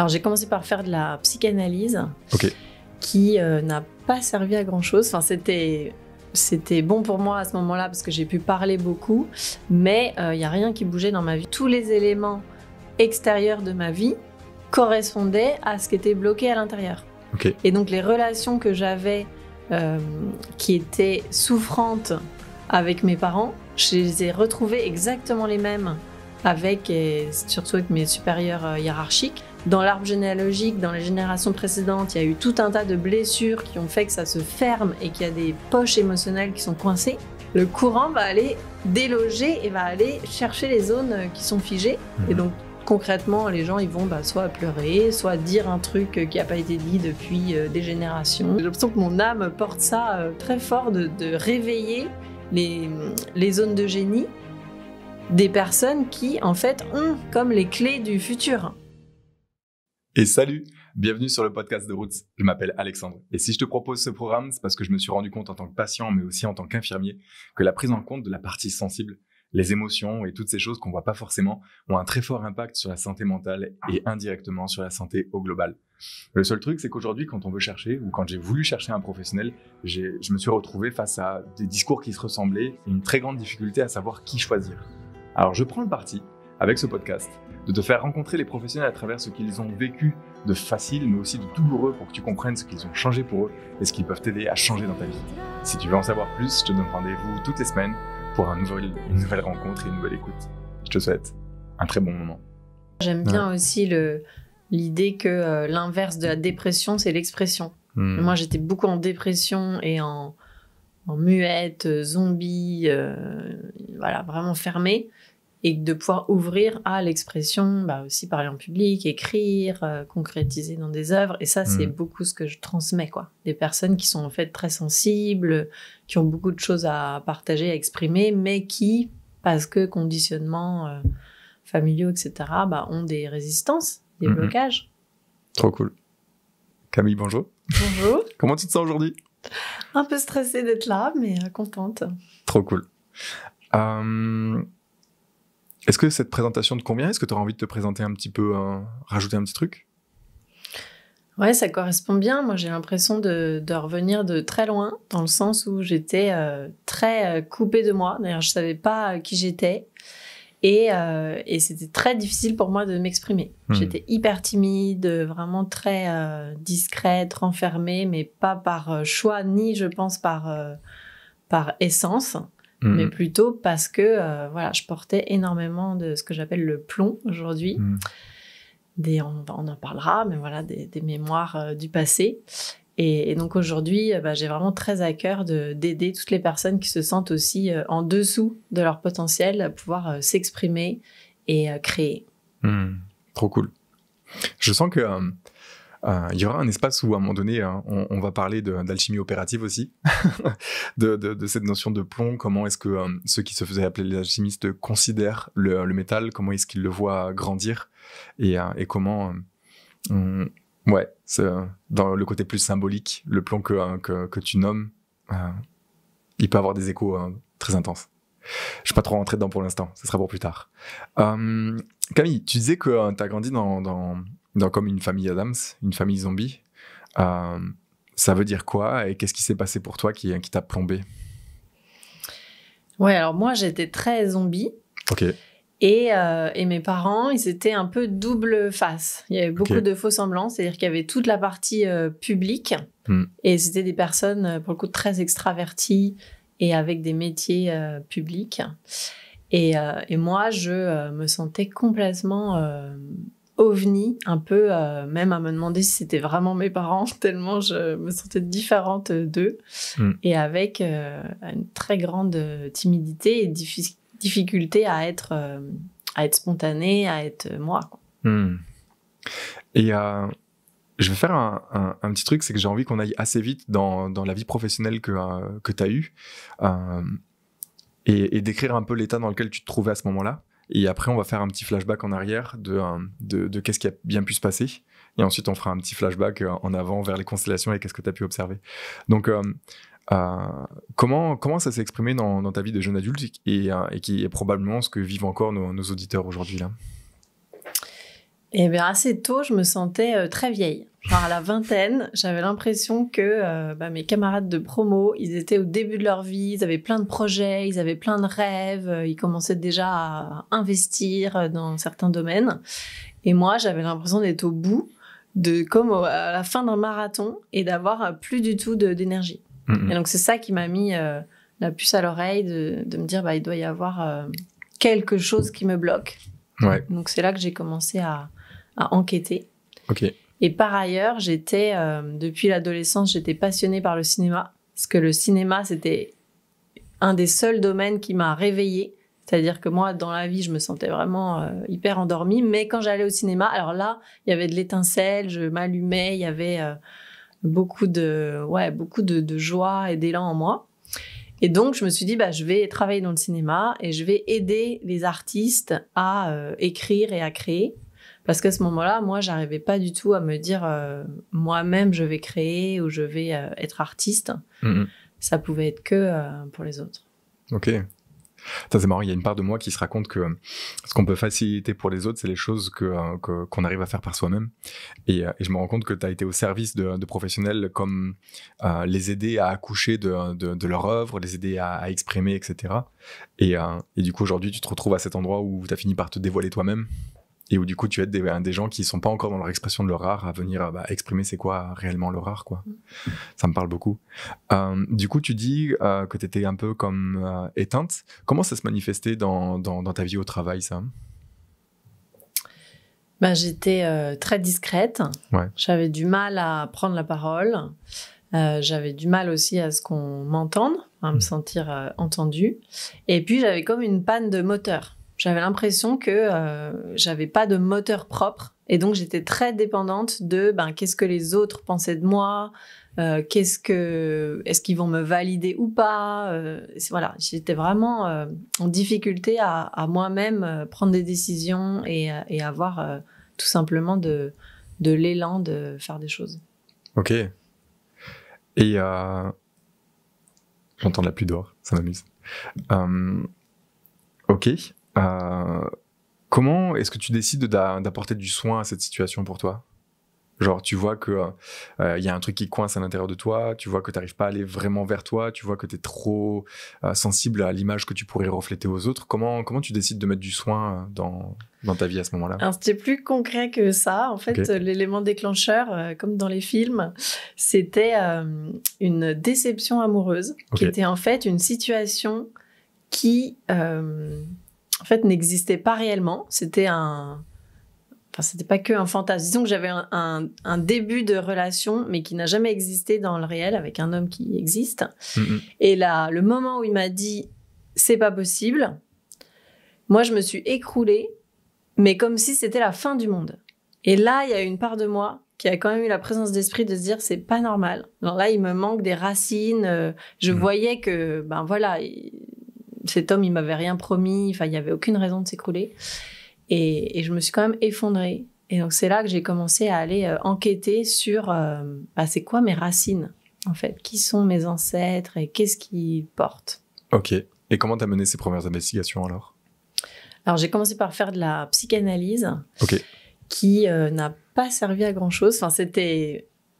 Alors j'ai commencé par faire de la psychanalyse, Ok. qui n'a pas servi à grand chose. Enfin, c'était bon pour moi à ce moment-là parce que j'ai pu parler beaucoup, mais il n'y a rien qui bougeait dans ma vie. Tous les éléments extérieurs de ma vie correspondaient à ce qui était bloqué à l'intérieur. Ok. Et donc les relations que j'avais qui étaient souffrantes avec mes parents, je les ai retrouvées exactement les mêmes et surtout avec mes supérieurs hiérarchiques. Dans l'arbre généalogique, dans les générations précédentes, il y a eu tout un tas de blessures qui ont fait que ça se ferme et qu'il y a des poches émotionnelles qui sont coincées. Le courant va aller déloger et va aller chercher les zones qui sont figées. Et donc, concrètement, les gens ils vont soit pleurer, soit dire un truc qui n'a pas été dit depuis des générations. J'ai l'impression que mon âme porte ça très fort, de réveiller les zones de génie des personnes qui, en fait, ont comme les clés du futur. Et salut, bienvenue sur le podcast de Roots. Je m'appelle Alexandre. Et si je te propose ce programme, c'est parce que je me suis rendu compte en tant que patient, mais aussi en tant qu'infirmier, que la prise en compte de la partie sensible, les émotions et toutes ces choses qu'on voit pas forcément, ont un très fort impact sur la santé mentale et indirectement sur la santé au global. Le seul truc, c'est qu'aujourd'hui, quand on veut chercher, ou quand j'ai voulu chercher un professionnel, je me suis retrouvé face à des discours qui se ressemblaient et une très grande difficulté à savoir qui choisir. Alors je prends le parti, avec ce podcast, de te faire rencontrer les professionnels à travers ce qu'ils ont vécu de facile, mais aussi de douloureux, pour que tu comprennes ce qu'ils ont changé pour eux et ce qu'ils peuvent t'aider à changer dans ta vie. Si tu veux en savoir plus, je te donne rendez-vous toutes les semaines pour une nouvelle rencontre et une nouvelle écoute. Je te souhaite un très bon moment. J'aime bien aussi l'idée que l'inverse de la dépression, c'est l'expression. Moi, j'étais beaucoup en dépression et en muette, zombie, voilà, vraiment fermée. Et de pouvoir ouvrir à l'expression, aussi parler en public, écrire, concrétiser dans des œuvres. Et ça, c'est beaucoup ce que je transmets, quoi. Des personnes qui sont en fait très sensibles, qui ont beaucoup de choses à partager, à exprimer, mais qui, parce que conditionnements familiaux, etc., ont des résistances, des blocages. Trop cool. Camille, bonjour. Bonjour. Comment tu te sens aujourd'hui ? Un peu stressée d'être là, mais contente. Trop cool. Est-ce que cette présentation te convient ? Est-ce que tu auras envie de te présenter un petit peu, rajouter un petit truc ? Ouais, ça correspond bien. Moi, j'ai l'impression de revenir de très loin, dans le sens où j'étais très coupée de moi. D'ailleurs, je savais pas qui j'étais. Et c'était très difficile pour moi de m'exprimer. J'étais hyper timide, vraiment très discrète, renfermée, mais pas par choix, ni, je pense, par essence. Mais plutôt parce que je portais énormément de ce que j'appelle le plomb aujourd'hui. On en parlera, mais voilà, des mémoires du passé. Et donc aujourd'hui, j'ai vraiment très à cœur d'aider toutes les personnes qui se sentent aussi en dessous de leur potentiel à pouvoir s'exprimer et créer. Trop cool. Je sens que il y aura un espace où, à un moment donné, on va parler d'alchimie opérative aussi, de cette notion de plomb. Comment est-ce que ceux qui se faisaient appeler les alchimistes considèrent le métal ? Comment est-ce qu'ils le voient grandir ? Et comment... c'est, dans le côté plus symbolique, le plomb que tu nommes, il peut avoir des échos très intenses. Je ne vais pas trop rentrer dedans pour l'instant, ce sera pour plus tard. Camille, tu disais que tu as grandi dans comme une famille Adams, une famille zombie. Ça veut dire quoi et qu'est-ce qui s'est passé pour toi qui t'a plombé ? Ouais, alors moi j'étais très zombie. Ok. Et mes parents, ils étaient un peu double face. Il y avait beaucoup de faux semblants, c'est-à-dire qu'il y avait toute la partie publique, et c'était des personnes, pour le coup, très extraverties et avec des métiers publics. Et moi, je me sentais complètement ovni, un peu, même à me demander si c'était vraiment mes parents, tellement je me sentais différente d'eux, et avec une très grande timidité et difficulté à être spontanée, à être moi, quoi. Et je vais faire un petit truc, c'est que j'ai envie qu'on aille assez vite dans la vie professionnelle que tu as eue, et décrire un peu l'état dans lequel tu te trouvais à ce moment-là. Et après, on va faire un petit flashback en arrière de qu'est-ce qui a bien pu se passer. Et ensuite, on fera un petit flashback en avant vers les constellations et qu'est-ce que tu as pu observer. Donc, comment ça s'est exprimé dans ta vie de jeune adulte et qui est probablement ce que vivent encore nos auditeurs aujourd'hui là ? Et bien assez tôt, je me sentais très vieille. Genre à la vingtaine, j'avais l'impression que mes camarades de promo, ils étaient au début de leur vie, ils avaient plein de projets, ils avaient plein de rêves, ils commençaient déjà à investir dans certains domaines. Et moi, j'avais l'impression d'être au bout, comme à la fin d'un marathon, et d'avoir plus du tout d'énergie. Et donc c'est ça qui m'a mis la puce à l'oreille de me dire il doit y avoir quelque chose qui me bloque. Ouais. Donc c'est là que j'ai commencé à enquêter. Ok. Et par ailleurs, depuis l'adolescence, j'étais passionnée par le cinéma. Parce que le cinéma, c'était un des seuls domaines qui m'a réveillée. C'est-à-dire que moi, dans la vie, je me sentais vraiment hyper endormie. Mais quand j'allais au cinéma, alors là, il y avait de l'étincelle, je m'allumais, il y avait beaucoup de joie et d'élan en moi. Et donc, je me suis dit, je vais travailler dans le cinéma et je vais aider les artistes à écrire et à créer. Parce qu'à ce moment-là, moi, j'arrivais pas du tout à me dire moi-même, je vais créer ou je vais être artiste. Ça pouvait être que pour les autres. Ok. Ça, c'est marrant, il y a une part de moi qui se raconte que ce qu'on peut faciliter pour les autres, c'est les choses qu'on arrive à faire par soi-même. Et je me rends compte que tu as été au service de professionnels comme les aider à accoucher de leur œuvre, les aider à exprimer, etc. Et du coup, aujourd'hui, tu te retrouves à cet endroit où tu as fini par te dévoiler toi-même et où du coup, tu aides des gens qui ne sont pas encore dans leur expression de leur art à venir exprimer c'est quoi réellement leur art, quoi. Ça me parle beaucoup. Du coup, tu dis que tu étais un peu comme éteinte. Comment ça se manifestait dans ta vie au travail, ça ? J'étais très discrète. Ouais. J'avais du mal à prendre la parole. J'avais du mal aussi à ce qu'on m'entende, à me sentir entendue. Et puis, j'avais comme une panne de moteur. J'avais l'impression que j'avais pas de moteur propre. Et donc, j'étais très dépendante de qu'est-ce que les autres pensaient de moi, est-ce qu'ils vont me valider ou pas. Voilà, j'étais vraiment en difficulté à moi-même prendre des décisions et avoir tout simplement de l'élan de faire des choses. Ok. Et j'entends de la pluie dehors, ça m'amuse. Ok. Comment est-ce que tu décides d'apporter du soin à cette situation pour toi ? Genre, tu vois que y a un truc qui coince à l'intérieur de toi, tu vois que tu n'arrives pas à aller vraiment vers toi, tu vois que tu es trop sensible à l'image que tu pourrais refléter aux autres. Comment tu décides de mettre du soin dans ta vie à ce moment-là ? Alors, c'était plus concret que ça. En fait, l'élément déclencheur, comme dans les films, c'était une déception amoureuse qui était en fait une situation qui en fait n'existait pas réellement. C'était c'était pas que un fantasme. Disons que j'avais un début de relation, mais qui n'a jamais existé dans le réel, avec un homme qui existe. Et là, le moment où il m'a dit « c'est pas possible », moi, je me suis écroulée, mais comme si c'était la fin du monde. Et là, il y a une part de moi qui a quand même eu la présence d'esprit de se dire « c'est pas normal ». Alors là, il me manque des racines. Je voyais que, cet homme, il m'avait rien promis. Enfin, il y avait aucune raison de s'écrouler. Et je me suis quand même effondrée. Et donc, c'est là que j'ai commencé à aller enquêter sur c'est quoi mes racines, en fait. Qui sont mes ancêtres et qu'est-ce qu'ils portent. Ok. Et comment tu as mené ces premières investigations alors ? Alors, j'ai commencé par faire de la psychanalyse qui n'a pas servi à grand-chose. Enfin,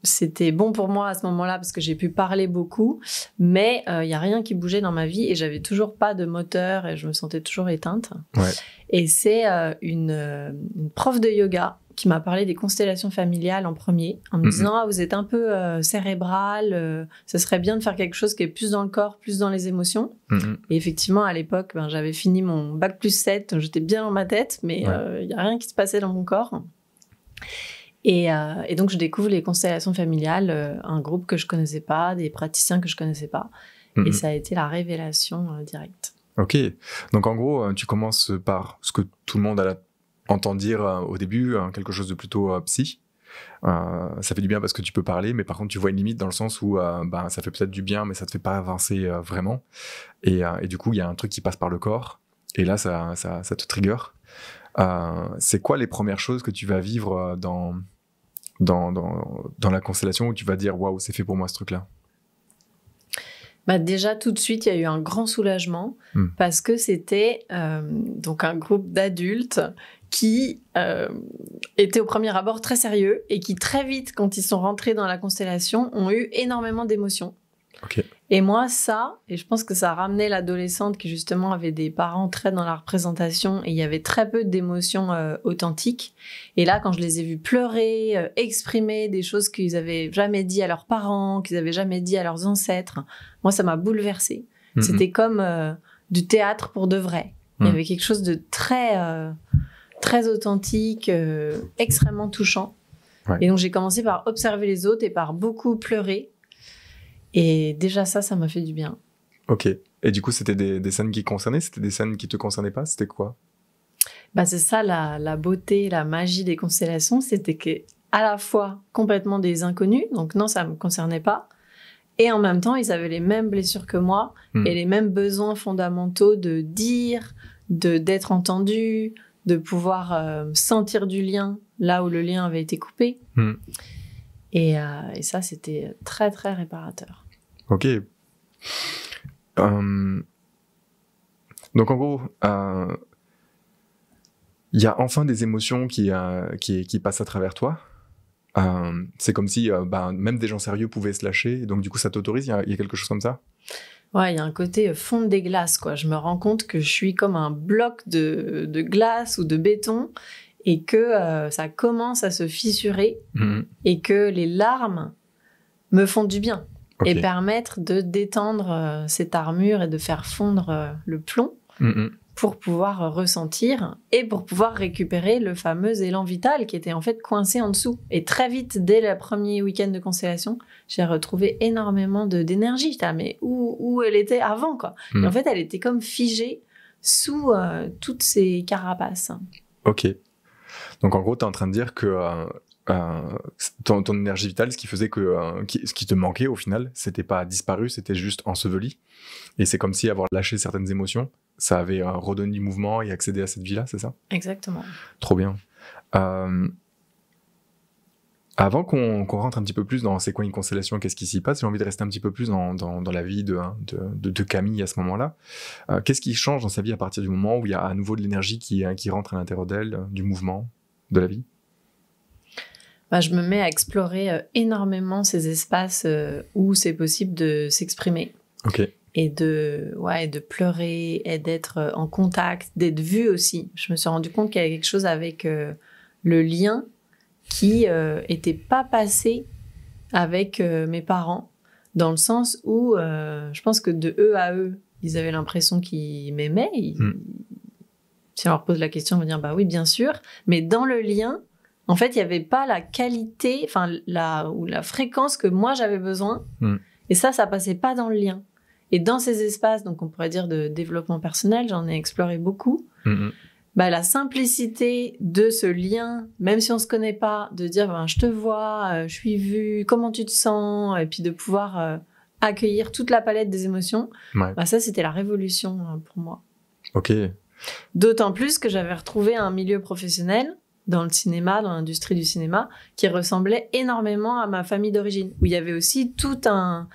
c'était bon pour moi à ce moment-là parce que j'ai pu parler beaucoup, mais il n'y a rien qui bougeait dans ma vie et j'avais toujours pas de moteur et je me sentais toujours éteinte. Ouais. Et c'est une prof de yoga qui m'a parlé des constellations familiales en premier, en me disant « vous êtes un peu cérébral, ce serait bien de faire quelque chose qui est plus dans le corps, plus dans les émotions. » Et effectivement, à l'époque, j'avais fini mon bac plus 7, j'étais bien dans ma tête, mais il n'y a rien qui se passait dans mon corps. Et donc, je découvre les constellations familiales, un groupe que je connaissais pas, des praticiens que je connaissais pas. Et ça a été la révélation directe. Ok. Donc, en gros, tu commences par ce que tout le monde entend dire au début, quelque chose de plutôt psy. Ça fait du bien parce que tu peux parler, mais par contre, tu vois une limite dans le sens où ça fait peut-être du bien, mais ça te fait pas avancer vraiment. Et du coup, il y a un truc qui passe par le corps. Et là, ça te trigger. C'est quoi les premières choses que tu vas vivre dans la constellation où tu vas dire « Waouh, c'est fait pour moi ce truc-là » ? Bah déjà, tout de suite, il y a eu un grand soulagement parce que c'était donc un groupe d'adultes qui étaient au premier abord très sérieux et qui très vite, quand ils sont rentrés dans la constellation, ont eu énormément d'émotions. Ok. Et moi, et je pense que ça a ramené l'adolescente qui justement avait des parents très dans la représentation et il y avait très peu d'émotions authentiques. Et là, quand je les ai vus pleurer, exprimer des choses qu'ils avaient jamais dit à leurs parents, qu'ils avaient jamais dit à leurs ancêtres, moi, ça m'a bouleversée. C'était comme du théâtre pour de vrai. Il y avait quelque chose de très authentique, extrêmement touchant. Ouais. Et donc, j'ai commencé par observer les autres et par beaucoup pleurer. Et déjà ça m'a fait du bien. Ok. Et du coup, c'était des scènes qui concernaient? C'était des scènes qui te concernaient pas? C'était quoi? Bah, c'est ça la beauté, la magie des constellations, c'était que à la fois complètement des inconnus, donc non, ça me concernait pas, et en même temps, ils avaient les mêmes blessures que moi et les mêmes besoins fondamentaux de dire, d'être entendu, de pouvoir sentir du lien là où le lien avait été coupé. Et ça, c'était très, très réparateur. Ok. Donc, en gros, il y a enfin des émotions qui passent à travers toi. C'est comme si même des gens sérieux pouvaient se lâcher. Et donc, du coup, ça t'autorise? Il y a quelque chose comme ça? Ouais, il y a un côté fonte des glaces, quoi. Je me rends compte que je suis comme un bloc de glace ou de béton et que ça commence à se fissurer et que les larmes me font du bien et permettent de détendre cette armure et de faire fondre le plomb pour pouvoir ressentir et pour pouvoir récupérer le fameux élan vital qui était en fait coincé en dessous. Et très vite, dès le premier week-end de constellation, j'ai retrouvé énormément d'énergie. J'étais mais où elle était avant, quoi. Et en fait, elle était comme figée sous toutes ces carapaces. Ok. Donc, en gros, tu es en train de dire que ton énergie vitale, ce qui faisait ce qui te manquait au final, c'était pas disparu, c'était juste enseveli. Et c'est comme si avoir lâché certaines émotions, ça avait redonné du mouvement et accédé à cette vie-là, c'est ça? Exactement. Trop bien. Avant qu'on rentre un petit peu plus dans c'est quoi une constellation, qu'est-ce qui s'y passe, j'ai envie de rester un petit peu plus dans la vie de Camille à ce moment-là. Qu'est-ce qui change dans sa vie à partir du moment où il y a à nouveau de l'énergie qui rentre à l'intérieur d'elle, du mouvement, de la vie? Je me mets à explorer énormément ces espaces où c'est possible de s'exprimer. Ok. Et de pleurer, et d'être en contact, d'être vue aussi. Je me suis rendu compte qu'il y avait quelque chose avec le lien qui était pas passé avec mes parents, dans le sens où je pense que de eux à eux, ils avaient l'impression qu'ils m'aimaient. Si on leur pose la question, on va dire bah oui, bien sûr. Mais dans le lien, en fait, il n'y avait pas la qualité, ou la fréquence que moi j'avais besoin. Et ça passait pas dans le lien. Et dans ces espaces, donc on pourrait dire de développement personnel, j'en ai exploré beaucoup. La simplicité de ce lien, même si on se connaît pas, de dire je te vois, je suis vue, comment tu te sens, et puis de pouvoir accueillir toute la palette des émotions. Ça, c'était la révolution pour moi. Ok. D'autant plus que j'avais retrouvé un milieu professionnel dans le cinéma, dans l'industrie du cinéma, qui ressemblait énormément à ma famille d'origine, où il y avait aussi tout un...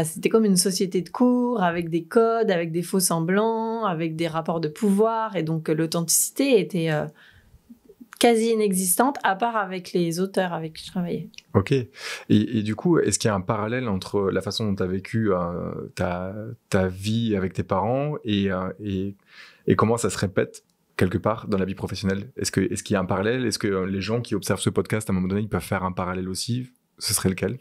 c'était comme une société de cours, avec des codes, avec des faux semblants, avec des rapports de pouvoir, et donc l'authenticité était quasi inexistante, à part avec les auteurs avec qui je travaillais. Ok. Et du coup, est-ce qu'il y a un parallèle entre la façon dont tu as vécu ta vie avec tes parents et comment ça se répète quelque part dans la vie professionnelle? Est-ce qu'il y a un parallèle? Est-ce que les gens qui observent ce podcast, à un moment donné, ils peuvent faire un parallèle aussi? Ce serait lequel?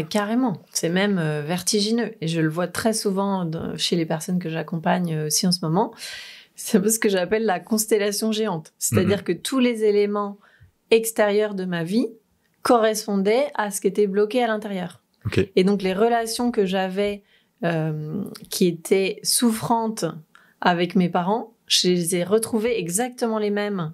Carrément. C'est même vertigineux. Et je le vois très souvent chez les personnes que j'accompagne aussi en ce moment. C'est un peu ce que j'appelle la constellation géante. C'est-à-dire que tous les éléments extérieurs de ma vie correspondaient à ce qui était bloqué à l'intérieur. Okay. Et donc, les relations que j'avais qui étaient souffrantes avec mes parents, je les ai retrouvées exactement les mêmes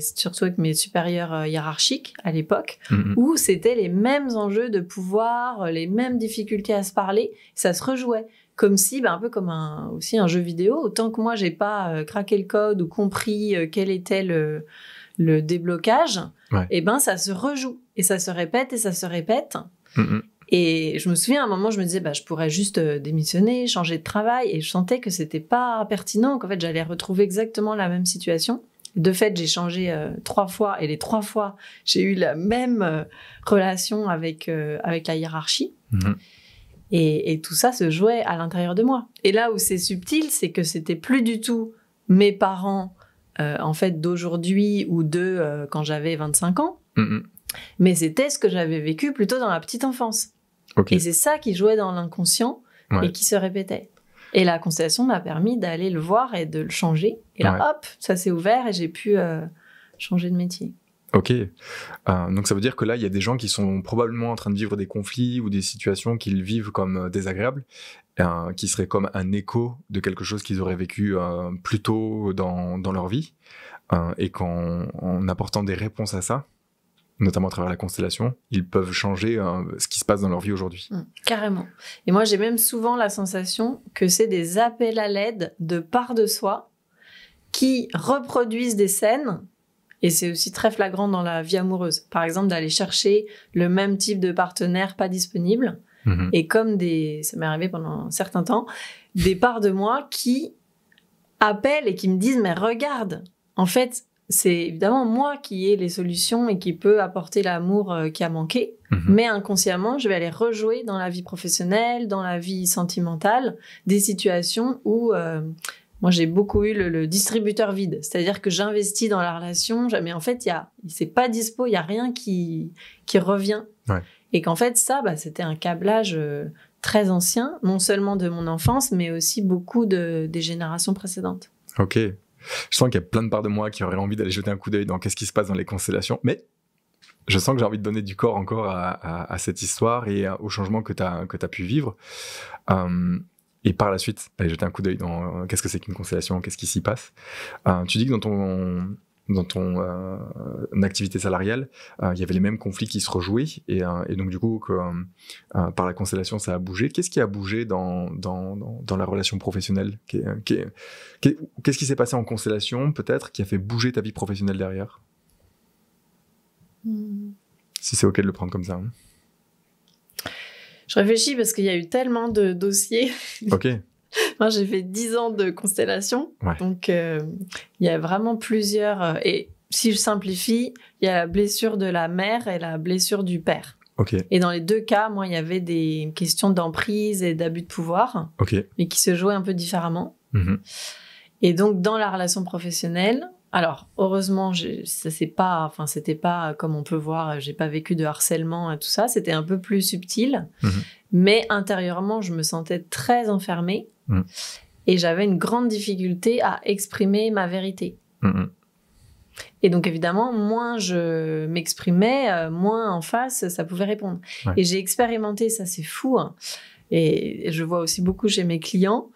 surtout avec mes supérieurs hiérarchiques à l'époque, où c'était les mêmes enjeux de pouvoir, les mêmes difficultés à se parler, ça se rejouait. Comme si, un peu comme aussi un jeu vidéo, autant que moi, j'ai pas craqué le code ou compris quel était le déblocage, et ça se rejoue, et ça se répète, et ça se répète. Et je me souviens, à un moment, je me disais, je pourrais juste démissionner, changer de travail. Et je sentais que c'était pas pertinent, qu'en fait, j'allais retrouver exactement la même situation. De fait, j'ai changé 3 fois. Et les 3 fois, j'ai eu la même relation avec la hiérarchie. Mhm. Et tout ça se jouait à l'intérieur de moi. Et là où c'est subtil, c'est que c'était plus du tout mes parents, en fait, d'aujourd'hui ou quand j'avais 25 ans. Mhm. Mais c'était ce que j'avais vécu plutôt dans la petite enfance. Okay. Et c'est ça qui jouait dans l'inconscient et qui se répétait. Et la constellation m'a permis d'aller le voir et de le changer. Et là, hop, ça s'est ouvert et j'ai pu changer de métier. Ok. Donc ça veut dire que là, il y a des gens qui sont probablement en train de vivre des conflits ou des situations qu'ils vivent comme désagréables, qui seraient comme un écho de quelque chose qu'ils auraient vécu plus tôt dans leur vie. Et qu'en apportant des réponses à ça, notamment à travers la constellation, ils peuvent changer ce qui se passe dans leur vie aujourd'hui. Carrément. Et moi, j'ai même souvent la sensation que c'est des appels à l'aide de part de soi qui reproduisent des scènes. Et c'est aussi très flagrant dans la vie amoureuse. Par exemple, d'aller chercher le même type de partenaire pas disponible. Mm-hmm. Et comme ça m'est arrivé pendant un certain temps, des parts de moi qui appellent et qui me disent « Mais regarde, en fait, c'est évidemment moi qui ai les solutions et qui peut apporter l'amour qui a manqué. Mais inconsciemment, je vais aller rejouer dans la vie professionnelle, dans la vie sentimentale, des situations où... moi, j'ai beaucoup eu le distributeur vide. C'est-à-dire que j'investis dans la relation, mais en fait, c'est pas dispo, il n'y a rien qui revient. Ouais. Et qu'en fait, ça, c'était un câblage très ancien, non seulement de mon enfance, mais aussi beaucoup des générations précédentes. Ok. Je sens qu'il y a plein de parts de moi qui auraient envie d'aller jeter un coup d'œil dans qu'est-ce qui se passe dans les constellations. Mais je sens que j'ai envie de donner du corps encore à cette histoire et au changement que t'as pu vivre. Et par la suite, aller jeter un coup d'œil dans qu'est-ce que c'est qu'une constellation, qu'est-ce qui s'y passe. Tu dis que dans ton activité salariale, il y avait les mêmes conflits qui se rejouaient et donc du coup que par la constellation ça a bougé. Qu'est-ce qui a bougé dans la relation professionnelle? Qu'est-ce qui s'est passé en constellation peut-être qui a fait bouger ta vie professionnelle derrière? Si c'est ok de le prendre comme ça. Hein. Je réfléchis parce qu'il y a eu tellement de dossiers. Ok. Moi, j'ai fait 10 ans de constellation. Ouais. Donc, il y a vraiment plusieurs... et si je simplifie, il y a la blessure de la mère et la blessure du père. Ok. Et dans les 2 cas, moi, il y avait des questions d'emprise et d'abus de pouvoir. Ok. Mais qui se jouaient un peu différemment. Mm-hmm. Et donc, dans la relation professionnelle... Alors, heureusement, c'était pas comme on peut voir, j'ai pas vécu de harcèlement et tout ça, c'était un peu plus subtil. Mais intérieurement, je me sentais très enfermée et j'avais une grande difficulté à exprimer ma vérité. Et donc, évidemment, moins je m'exprimais, moins en face, ça pouvait répondre. Ouais. Et j'ai expérimenté, ça c'est fou, hein, et je vois aussi beaucoup chez mes clients,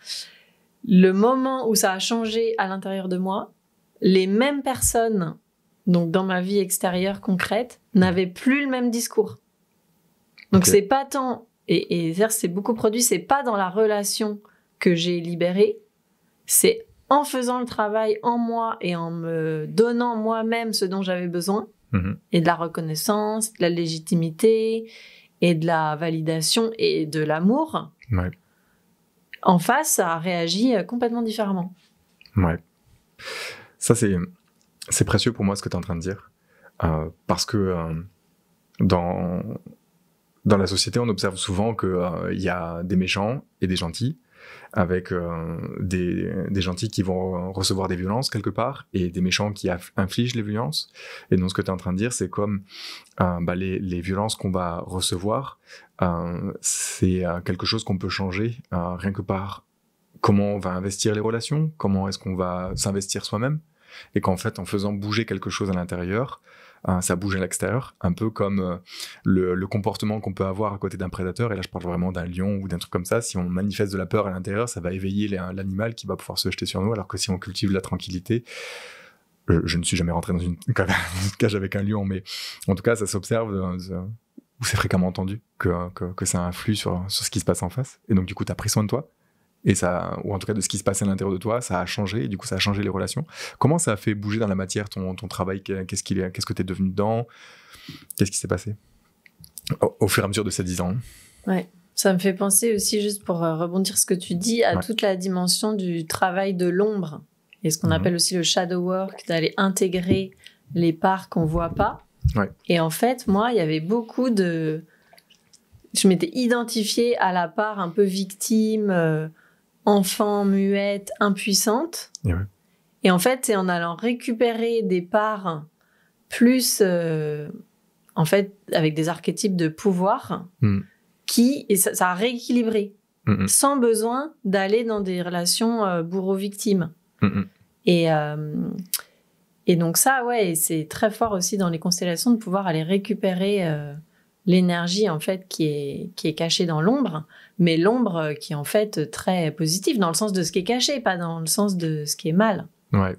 le moment où ça a changé à l'intérieur de moi, les mêmes personnes, donc dans ma vie extérieure concrète, n'avaient plus le même discours. Donc c'est pas tant, et c'est beaucoup produit, c'est pas dans la relation que j'ai libéré, c'est en faisant le travail en moi et en me donnant moi-même ce dont j'avais besoin, et de la reconnaissance, de la légitimité, et de la validation et de l'amour. Ouais. En face, ça a réagi complètement différemment. Ouais. Ça, c'est précieux pour moi ce que tu es en train de dire. Parce que dans la société, on observe souvent qu'il y a des méchants et des gentils, avec des gentils qui vont recevoir des violences quelque part, et des méchants qui infligent les violences. Et donc, ce que tu es en train de dire, c'est comme les violences qu'on va recevoir, c'est quelque chose qu'on peut changer rien que par comment on va investir les relations, comment est-ce qu'on va s'investir soi-même, et qu'en fait, en faisant bouger quelque chose à l'intérieur, ça bouge à l'extérieur, un peu comme le comportement qu'on peut avoir à côté d'un prédateur, et là je parle vraiment d'un lion ou d'un truc comme ça. Si on manifeste de la peur à l'intérieur, ça va éveiller l'animal qui va pouvoir se jeter sur nous, alors que si on cultive la tranquillité, je ne suis jamais rentré dans une cage avec un lion, mais en tout cas ça s'observe, ou c'est fréquemment entendu que ça influe sur ce qui se passe en face, et donc du coup tu as pris soin de toi, et ça, ou en tout cas de ce qui se passait à l'intérieur de toi, ça a changé, et du coup ça a changé les relations. Comment ça a fait bouger dans la matière ton travail? Qu'est-ce que t'es devenu dedans? Qu'est-ce qui s'est passé? Au fur et à mesure de ces 10 ans. Ouais. Ça me fait penser aussi, juste pour rebondir ce que tu dis, à toute la dimension du travail de l'ombre et ce qu'on appelle aussi le shadow work, d'aller intégrer les parts qu'on voit pas. Ouais. Et en fait, moi, il y avait beaucoup de... Je m'étais identifiée à la part un peu victime, enfant, muette, impuissante. Et en fait, c'est en allant récupérer des parts plus, en fait, avec des archétypes de pouvoir, et ça a rééquilibré, sans besoin d'aller dans des relations bourreau-victime. Et donc ça, ouais, c'est très fort aussi dans les constellations de pouvoir aller récupérer l'énergie, en fait, qui est cachée dans l'ombre, mais l'ombre qui est en fait très positive, dans le sens de ce qui est caché, pas dans le sens de ce qui est mal. Ouais.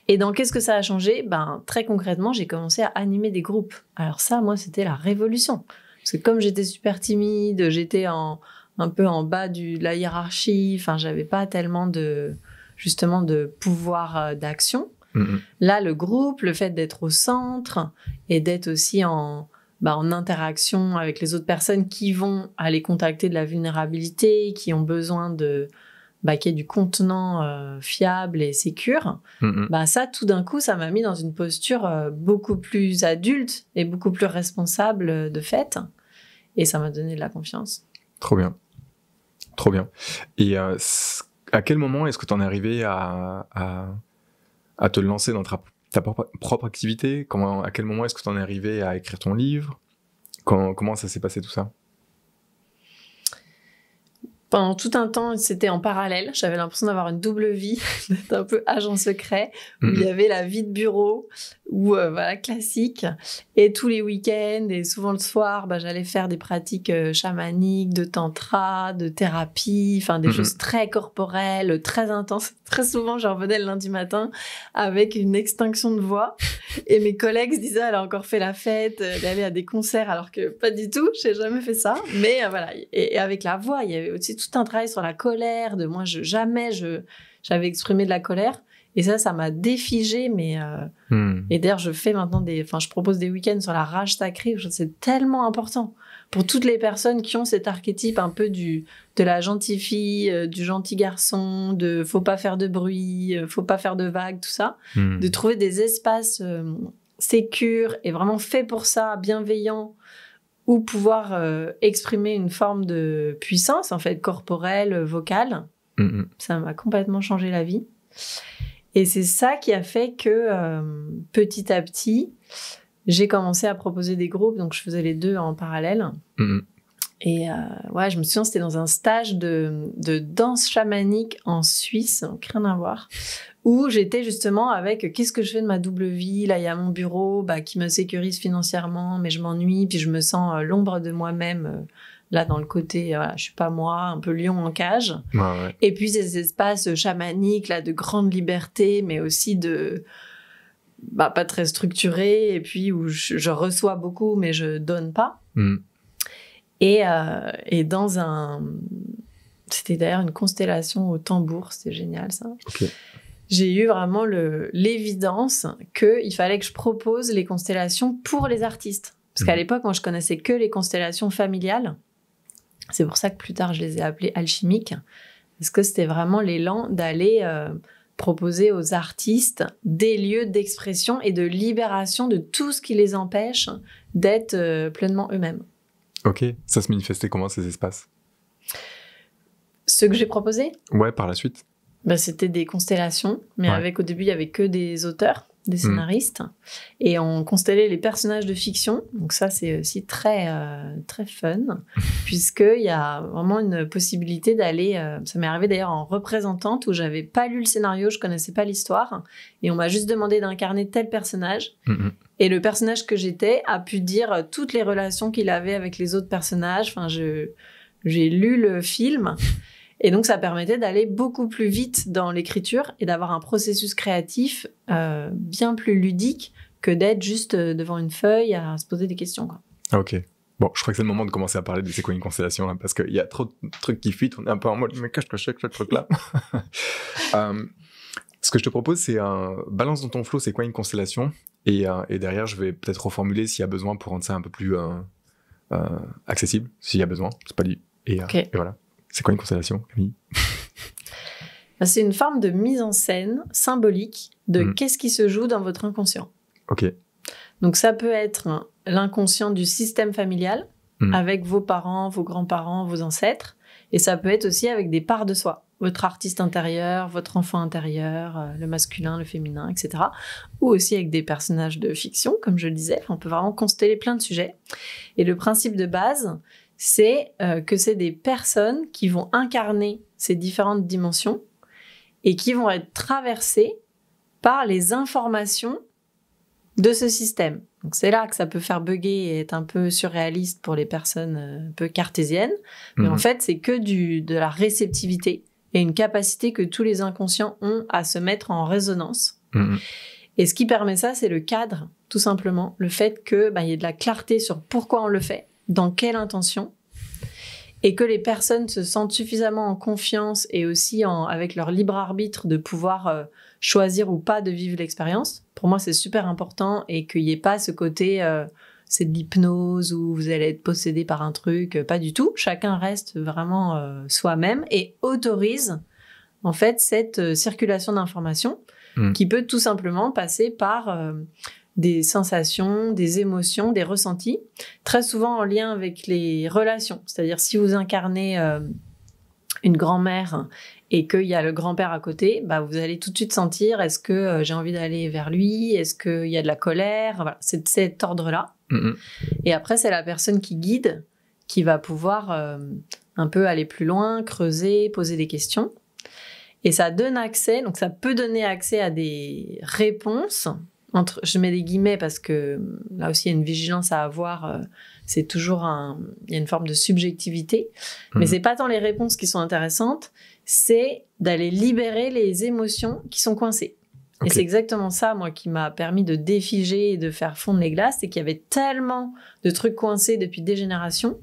Et donc, qu'est-ce que ça a changé ? Très concrètement, j'ai commencé à animer des groupes. Alors ça, moi, c'était la révolution. Parce que comme j'étais super timide, j'étais un peu en bas de la hiérarchie, enfin, j'avais pas tellement de pouvoir d'action. Là, le groupe, le fait d'être au centre et d'être aussi en interaction avec les autres personnes qui vont aller contacter de la vulnérabilité, qui ont besoin qu'il y ait du contenant fiable et sécure, ça, tout d'un coup, ça m'a mis dans une posture beaucoup plus adulte et beaucoup plus responsable de fait. Et ça m'a donné de la confiance. Trop bien. Trop bien. Et à quel moment est-ce que tu en es arrivé à te lancer dans ta propre activité ? À quel moment est-ce que tu en es arrivé à écrire ton livre ? Comment ça s'est passé tout ça ? Pendant tout un temps, c'était en parallèle. J'avais l'impression d'avoir une double vie, d'être un peu agent secret, où il y avait la vie de bureau, classique. Et tous les week-ends, et souvent le soir, j'allais faire des pratiques chamaniques, de tantra, de thérapie, enfin des choses très corporelles, très intenses. Très souvent, je revenais le lundi matin avec une extinction de voix. Et mes collègues se disaient, elle a encore fait la fête, elle est allée à des concerts, alors que pas du tout, j'ai jamais fait ça. Mais voilà, et avec la voix, il y avait aussi tout un travail sur la colère, de moi, j'avais exprimé de la colère. Et ça m'a défigée, mais... Et d'ailleurs, je propose des week-ends sur la rage sacrée, c'est tellement important pour toutes les personnes qui ont cet archétype un peu de la gentille fille, du gentil garçon, de faut pas faire de bruit, faut pas faire de vagues, tout ça, de trouver des espaces sécures et vraiment faits pour ça, bienveillants, où pouvoir exprimer une forme de puissance, en fait, corporelle, vocale. Ça m'a complètement changé la vie. Et c'est ça qui a fait que, petit à petit, j'ai commencé à proposer des groupes. Donc, je faisais les deux en parallèle. Et je me souviens, c'était dans un stage de danse chamanique en Suisse, donc rien à voir, où j'étais justement avec qu'est-ce que je fais de ma double vie. Là, il y a mon bureau qui me sécurise financièrement, mais je m'ennuie, puis je me sens l'ombre de moi-même. Là, dans le côté, je suis pas moi, un peu lion en cage. Ouais. Et puis, ces espaces chamaniques, là, de grande liberté, mais aussi de... pas très structurés, et puis où je reçois beaucoup, mais je donne pas. Et dans un... C'était d'ailleurs une constellation au tambour, c'était génial, ça. Okay. J'ai eu vraiment l'évidence qu'il fallait que je propose les constellations pour les artistes. Parce qu'à l'époque, moi, je connaissais que les constellations familiales. C'est pour ça que plus tard, je les ai appelées alchimiques. Parce que c'était vraiment l'élan d'aller proposer aux artistes des lieux d'expression et de libération de tout ce qui les empêche d'être pleinement eux-mêmes. Ok. Ça se manifestait comment, ces espaces ? Ceux que j'ai proposés ? Ouais, par la suite. C'était des constellations, mais au début, il n'y avait que des auteurs, des scénaristes. Et on constellait les personnages de fiction. Donc ça, c'est aussi très, très fun, puisqu'il y a vraiment une possibilité d'aller... ça m'est arrivé d'ailleurs en représentante, où je n'avais pas lu le scénario, je ne connaissais pas l'histoire. Et on m'a juste demandé d'incarner tel personnage. Et le personnage que j'étais a pu dire toutes les relations qu'il avait avec les autres personnages. Enfin, j'ai lu le film... Et donc, ça permettait d'aller beaucoup plus vite dans l'écriture et d'avoir un processus créatif bien plus ludique que d'être juste devant une feuille à se poser des questions, quoi. Ok. Bon, je crois que c'est le moment de commencer à parler de c'est quoi une constellation, là, parce qu'il y a trop de trucs qui fuitent. On est un peu en mode, mais qu'est-ce que c'est que ce truc-là ? Ce que je te propose, c'est balance dans ton flow, c'est quoi une constellation ? Et derrière, je vais peut-être reformuler s'il y a besoin pour rendre ça un peu plus accessible s'il y a besoin, c'est pas dit. Et voilà. C'est quoi une constellation, Camille? C'est une forme de mise en scène symbolique de qu'est-ce qui se joue dans votre inconscient. Ok. Donc ça peut être l'inconscient du système familial, avec vos parents, vos grands-parents, vos ancêtres, et ça peut être aussi avec des parts de soi, votre artiste intérieur, votre enfant intérieur, le masculin, le féminin, etc. Ou aussi avec des personnages de fiction, comme je le disais. On peut vraiment consteller plein de sujets. Et le principe de base, c'est que c'est des personnes qui vont incarner ces différentes dimensions et qui vont être traversées par les informations de ce système. Donc c'est là que ça peut faire bugger et être un peu surréaliste pour les personnes un peu cartésiennes. Mais en fait, c'est que de la réceptivité et une capacité que tous les inconscients ont à se mettre en résonance. Et ce qui permet ça, c'est le cadre, tout simplement. Le fait qu'il y ait de la clarté sur pourquoi on le fait, dans quelle intention, et que les personnes se sentent suffisamment en confiance et aussi avec leur libre arbitre de pouvoir choisir ou pas de vivre l'expérience. Pour moi, c'est super important et qu'il n'y ait pas ce côté c'est de l'hypnose ou vous allez être possédé par un truc. Pas du tout. Chacun reste vraiment soi-même et autorise en fait cette circulation d'informations qui peut tout simplement passer par des sensations, des émotions, des ressentis, très souvent en lien avec les relations. C'est-à-dire, si vous incarnez une grand-mère et qu'il y a le grand-père à côté, vous allez tout de suite sentir, est-ce que j'ai envie d'aller vers lui? Est-ce qu'il y a de la colère? Voilà, c'est de cet ordre-là. Et après, c'est la personne qui guide, qui va pouvoir un peu aller plus loin, creuser, poser des questions. Et ça donne accès, donc ça peut donner accès à des réponses, je mets des guillemets parce que là aussi il y a une vigilance à avoir, c'est toujours il y a une forme de subjectivité, mais c'est pas tant les réponses qui sont intéressantes, c'est d'aller libérer les émotions qui sont coincées. Okay. Et c'est exactement ça, moi, qui m'a permis de défiger et de faire fondre les glaces, c'est qu'il y avait tellement de trucs coincés depuis des générations,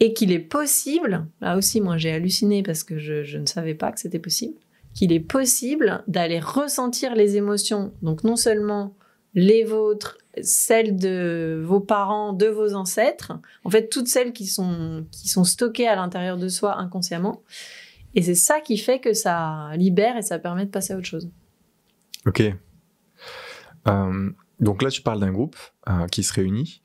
et qu'il est possible, là aussi moi j'ai halluciné parce que je ne savais pas que c'était possible, qu'il est possible d'aller ressentir les émotions, donc non seulement les vôtres, celles de vos parents, de vos ancêtres, en fait toutes celles qui sont stockées à l'intérieur de soi inconsciemment, et c'est ça qui fait que ça libère et ça permet de passer à autre chose. Ok. Donc là tu parles d'un groupe qui se réunit,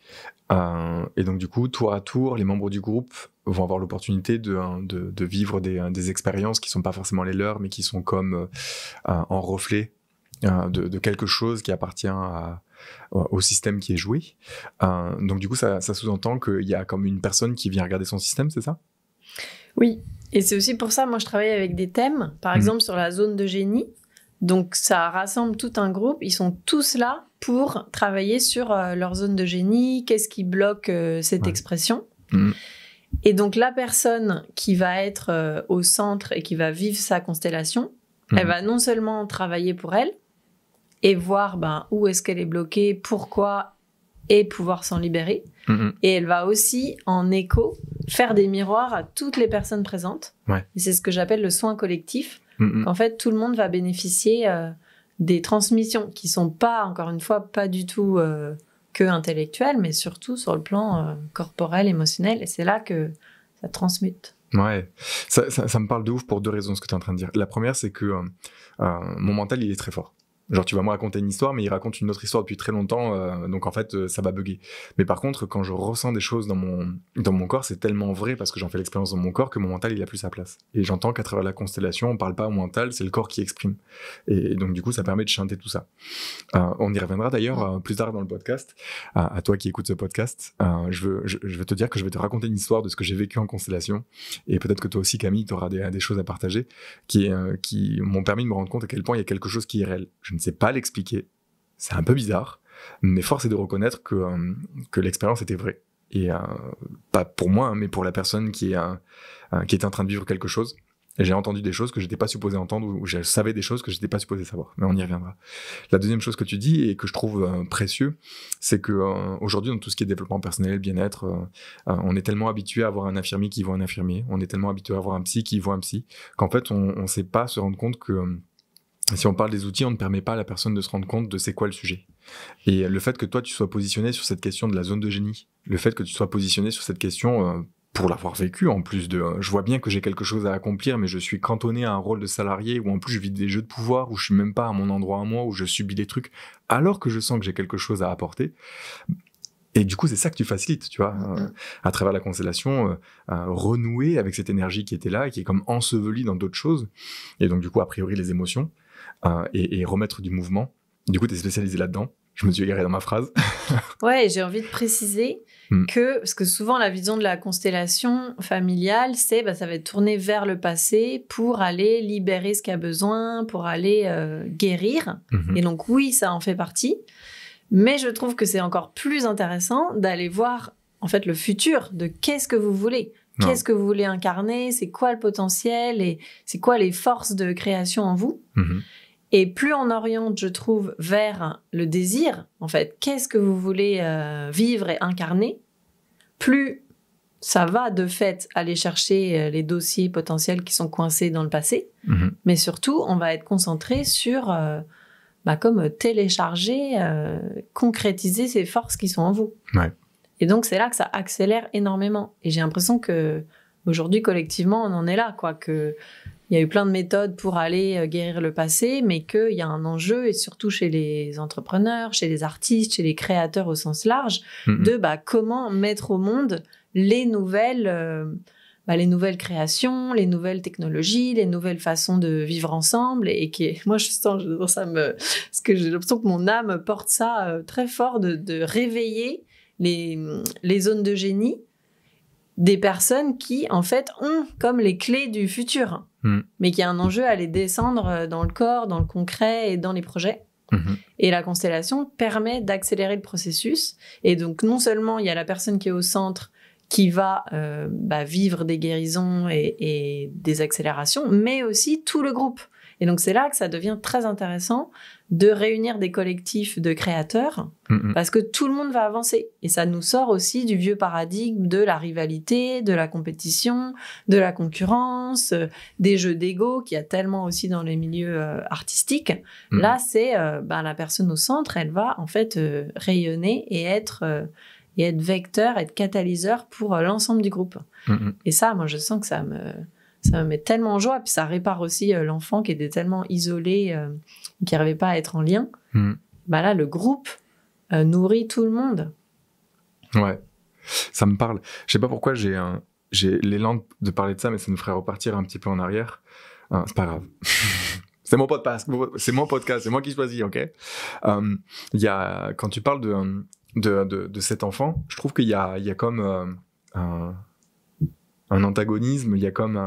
et donc du coup tour à tour les membres du groupe vont avoir l'opportunité de vivre des expériences qui sont pas forcément les leurs, mais qui sont comme en reflet de quelque chose qui appartient au système qui est joué. Donc du coup, ça sous-entend qu'il y a comme une personne qui vient regarder son système, c'est ça? Oui, et c'est aussi pour ça, moi je travaille avec des thèmes, par exemple sur la zone de génie. Donc ça rassemble tout un groupe, ils sont tous là pour travailler sur leur zone de génie, qu'est-ce qui bloque cette expression. Et donc la personne qui va être au centre et qui va vivre sa constellation, elle va non seulement travailler pour elle et voir où est-ce qu'elle est bloquée, pourquoi, et pouvoir s'en libérer. Et elle va aussi en écho faire des miroirs à toutes les personnes présentes. Et c'est ce que j'appelle le soin collectif, qu'en fait tout le monde va bénéficier des transmissions qui sont pas, encore une fois, pas du tout que intellectuelles, mais surtout sur le plan corporel, émotionnel, et c'est là que ça transmute. Ouais, ça me parle de ouf pour deux raisons, ce que tu es en train de dire. La première, c'est que mon mental, il est très fort. Genre, tu vas me raconter une histoire, mais il raconte une autre histoire depuis très longtemps, donc en fait, ça va bugger. Mais par contre, quand je ressens des choses dans mon corps, c'est tellement vrai, parce que j'en fais l'expérience dans mon corps, que mon mental, il a plus sa place. Et j'entends qu'à travers la constellation, on parle pas au mental, c'est le corps qui exprime. Et donc, du coup, ça permet de chanter tout ça. On y reviendra d'ailleurs plus tard dans le podcast. À toi qui écoutes ce podcast, je veux te dire que je vais te raconter une histoire de ce que j'ai vécu en constellation. Et peut-être que toi aussi, Camille, tu auras des choses à partager qui m'ont permis de me rendre compte à quel point il y a quelque chose qui est réel. Je ne sais pas l'expliquer, c'est un peu bizarre, mais force est de reconnaître que l'expérience était vraie. Et pas pour moi, mais pour la personne qui était en train de vivre quelque chose. Et j'ai entendu des choses que j'étais pas supposé entendre, ou je savais des choses que j'étais pas supposé savoir. Mais on y reviendra. La deuxième chose que tu dis, et que je trouve précieux, c'est que aujourd'hui, dans tout ce qui est développement personnel, bien-être, on est tellement habitué à avoir un infirmier qui voit un infirmier, on est tellement habitué à avoir un psy qui voit un psy, qu'en fait, on sait pas se rendre compte que si on parle des outils, on ne permet pas à la personne de se rendre compte de c'est quoi le sujet. Et le fait que toi, tu sois positionné sur cette question de la zone de génie, le fait que tu sois positionné sur cette question, pour l'avoir vécu, en plus de... je vois bien que j'ai quelque chose à accomplir, mais je suis cantonné à un rôle de salarié, où en plus je vis des jeux de pouvoir, où je suis même pas à mon endroit à moi, où je subis des trucs, alors que je sens que j'ai quelque chose à apporter. Et du coup, c'est ça que tu facilites, tu vois, à travers la constellation, renouer avec cette énergie qui était là, et qui est comme ensevelie dans d'autres choses. Et donc, du coup, a priori, les émotions, et remettre du mouvement. Du coup, tu es spécialisé là-dedans. Je me suis égaré dans ma phrase. Ouais, j'ai envie de préciser parce que souvent la vision de la constellation familiale, c'est ça va être tourné vers le passé pour aller libérer ce qu'il y a besoin, pour aller guérir. Et donc oui, ça en fait partie. Mais je trouve que c'est encore plus intéressant d'aller voir en fait le futur de qu'est-ce que vous voulez. Qu'est-ce que vous voulez incarner, c'est quoi le potentiel et c'est quoi les forces de création en vous. Et plus on oriente, je trouve, vers le désir, en fait, qu'est-ce que vous voulez vivre et incarner, plus ça va de fait aller chercher les dossiers potentiels qui sont coincés dans le passé, mais surtout, on va être concentré sur comme télécharger, concrétiser ces forces qui sont en vous. Ouais. Et donc, c'est là que ça accélère énormément. Et j'ai l'impression que aujourd'hui, collectivement, on en est là, quoi, que il y a eu plein de méthodes pour aller guérir le passé, mais qu'il y a un enjeu, et surtout chez les entrepreneurs, chez les artistes, chez les créateurs au sens large, de comment mettre au monde les nouvelles créations, les nouvelles technologies, les nouvelles façons de vivre ensemble. Et moi, je sens, parce que j'ai l'impression que mon âme porte ça très fort, de réveiller les zones de génie des personnes qui, en fait, ont comme les clés du futur, mais qui a un enjeu à les descendre dans le corps, dans le concret et dans les projets. Et la constellation permet d'accélérer le processus. Et donc, non seulement il y a la personne qui est au centre qui va vivre des guérisons et des accélérations, mais aussi tout le groupe. Et donc, c'est là que ça devient très intéressant de réunir des collectifs de créateurs parce que tout le monde va avancer. Et ça nous sort aussi du vieux paradigme de la rivalité, de la compétition, de la concurrence, des jeux d'ego qu'il y a tellement aussi dans les milieux artistiques. Là, c'est la personne au centre, elle va en fait rayonner et être vecteur, être catalyseur pour l'ensemble du groupe. Et ça, moi, je sens que ça me met tellement en joie, puis ça répare aussi l'enfant qui était tellement isolé, qui n'arrivait pas à être en lien. Là, le groupe nourrit tout le monde. Ouais, ça me parle. Je sais pas pourquoi j'ai l'élan de parler de ça, mais ça nous ferait repartir un petit peu en arrière. C'est pas grave. C'est mon podcast, c'est moi qui choisis, ok. Quand tu parles de cet enfant, je trouve qu'il y a comme un antagonisme, il y a comme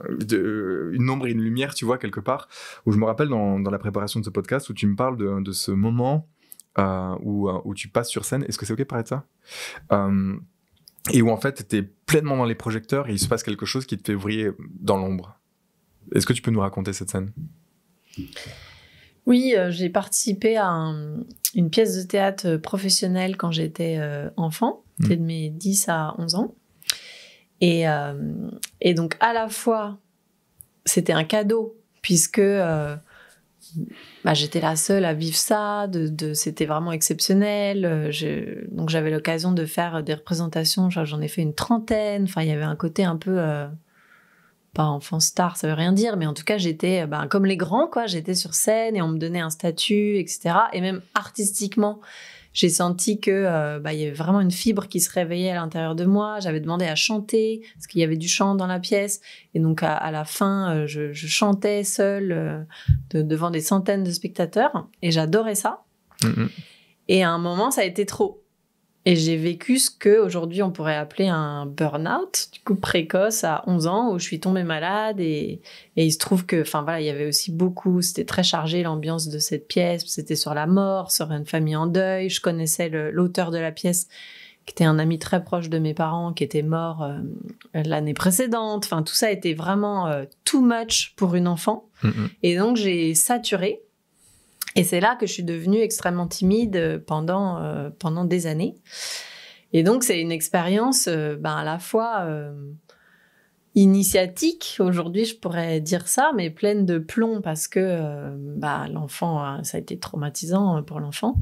une ombre et une lumière, tu vois, quelque part, où je me rappelle dans la préparation de ce podcast, où tu me parles de ce moment où tu passes sur scène. Est-ce que c'est ok de parler de ça, et où en fait t'es pleinement dans les projecteurs et il se passe quelque chose qui te fait vriller dans l'ombre. Est-ce que tu peux nous raconter cette scène? Oui, j'ai participé à une pièce de théâtre professionnelle quand j'étais enfant. C'était de mes 10 à 11 ans. Et donc, à la fois, c'était un cadeau, puisque j'étais la seule à vivre ça, c'était vraiment exceptionnel. Donc, j'avais l'occasion de faire des représentations, j'en ai fait une 30aine. Enfin, il y avait un côté un peu... pas enfant star, ça veut rien dire, mais en tout cas, j'étais comme les grands, quoi. J'étais sur scène et on me donnait un statut, etc. Et même artistiquement, j'ai senti que il y avait vraiment une fibre qui se réveillait à l'intérieur de moi. J'avais demandé à chanter parce qu'il y avait du chant dans la pièce. Et donc, à la fin, je chantais seule devant des centaines de spectateurs. Et j'adorais ça. Et à un moment, ça a été trop. Et j'ai vécu ce qu'aujourd'hui on pourrait appeler un burn-out, du coup précoce à 11 ans, où je suis tombée malade et il se trouve que, il y avait aussi beaucoup, c'était très chargé l'ambiance de cette pièce, c'était sur la mort, sur une famille en deuil. Je connaissais l'auteur de la pièce, qui était un ami très proche de mes parents, qui était mort l'année précédente. Enfin, tout ça était vraiment too much pour une enfant. Et donc j'ai saturé. Et c'est là que je suis devenue extrêmement timide pendant des années. Et donc, c'est une expérience à la fois initiatique, aujourd'hui je pourrais dire ça, mais pleine de plomb parce que l'enfant, ça a été traumatisant pour l'enfant.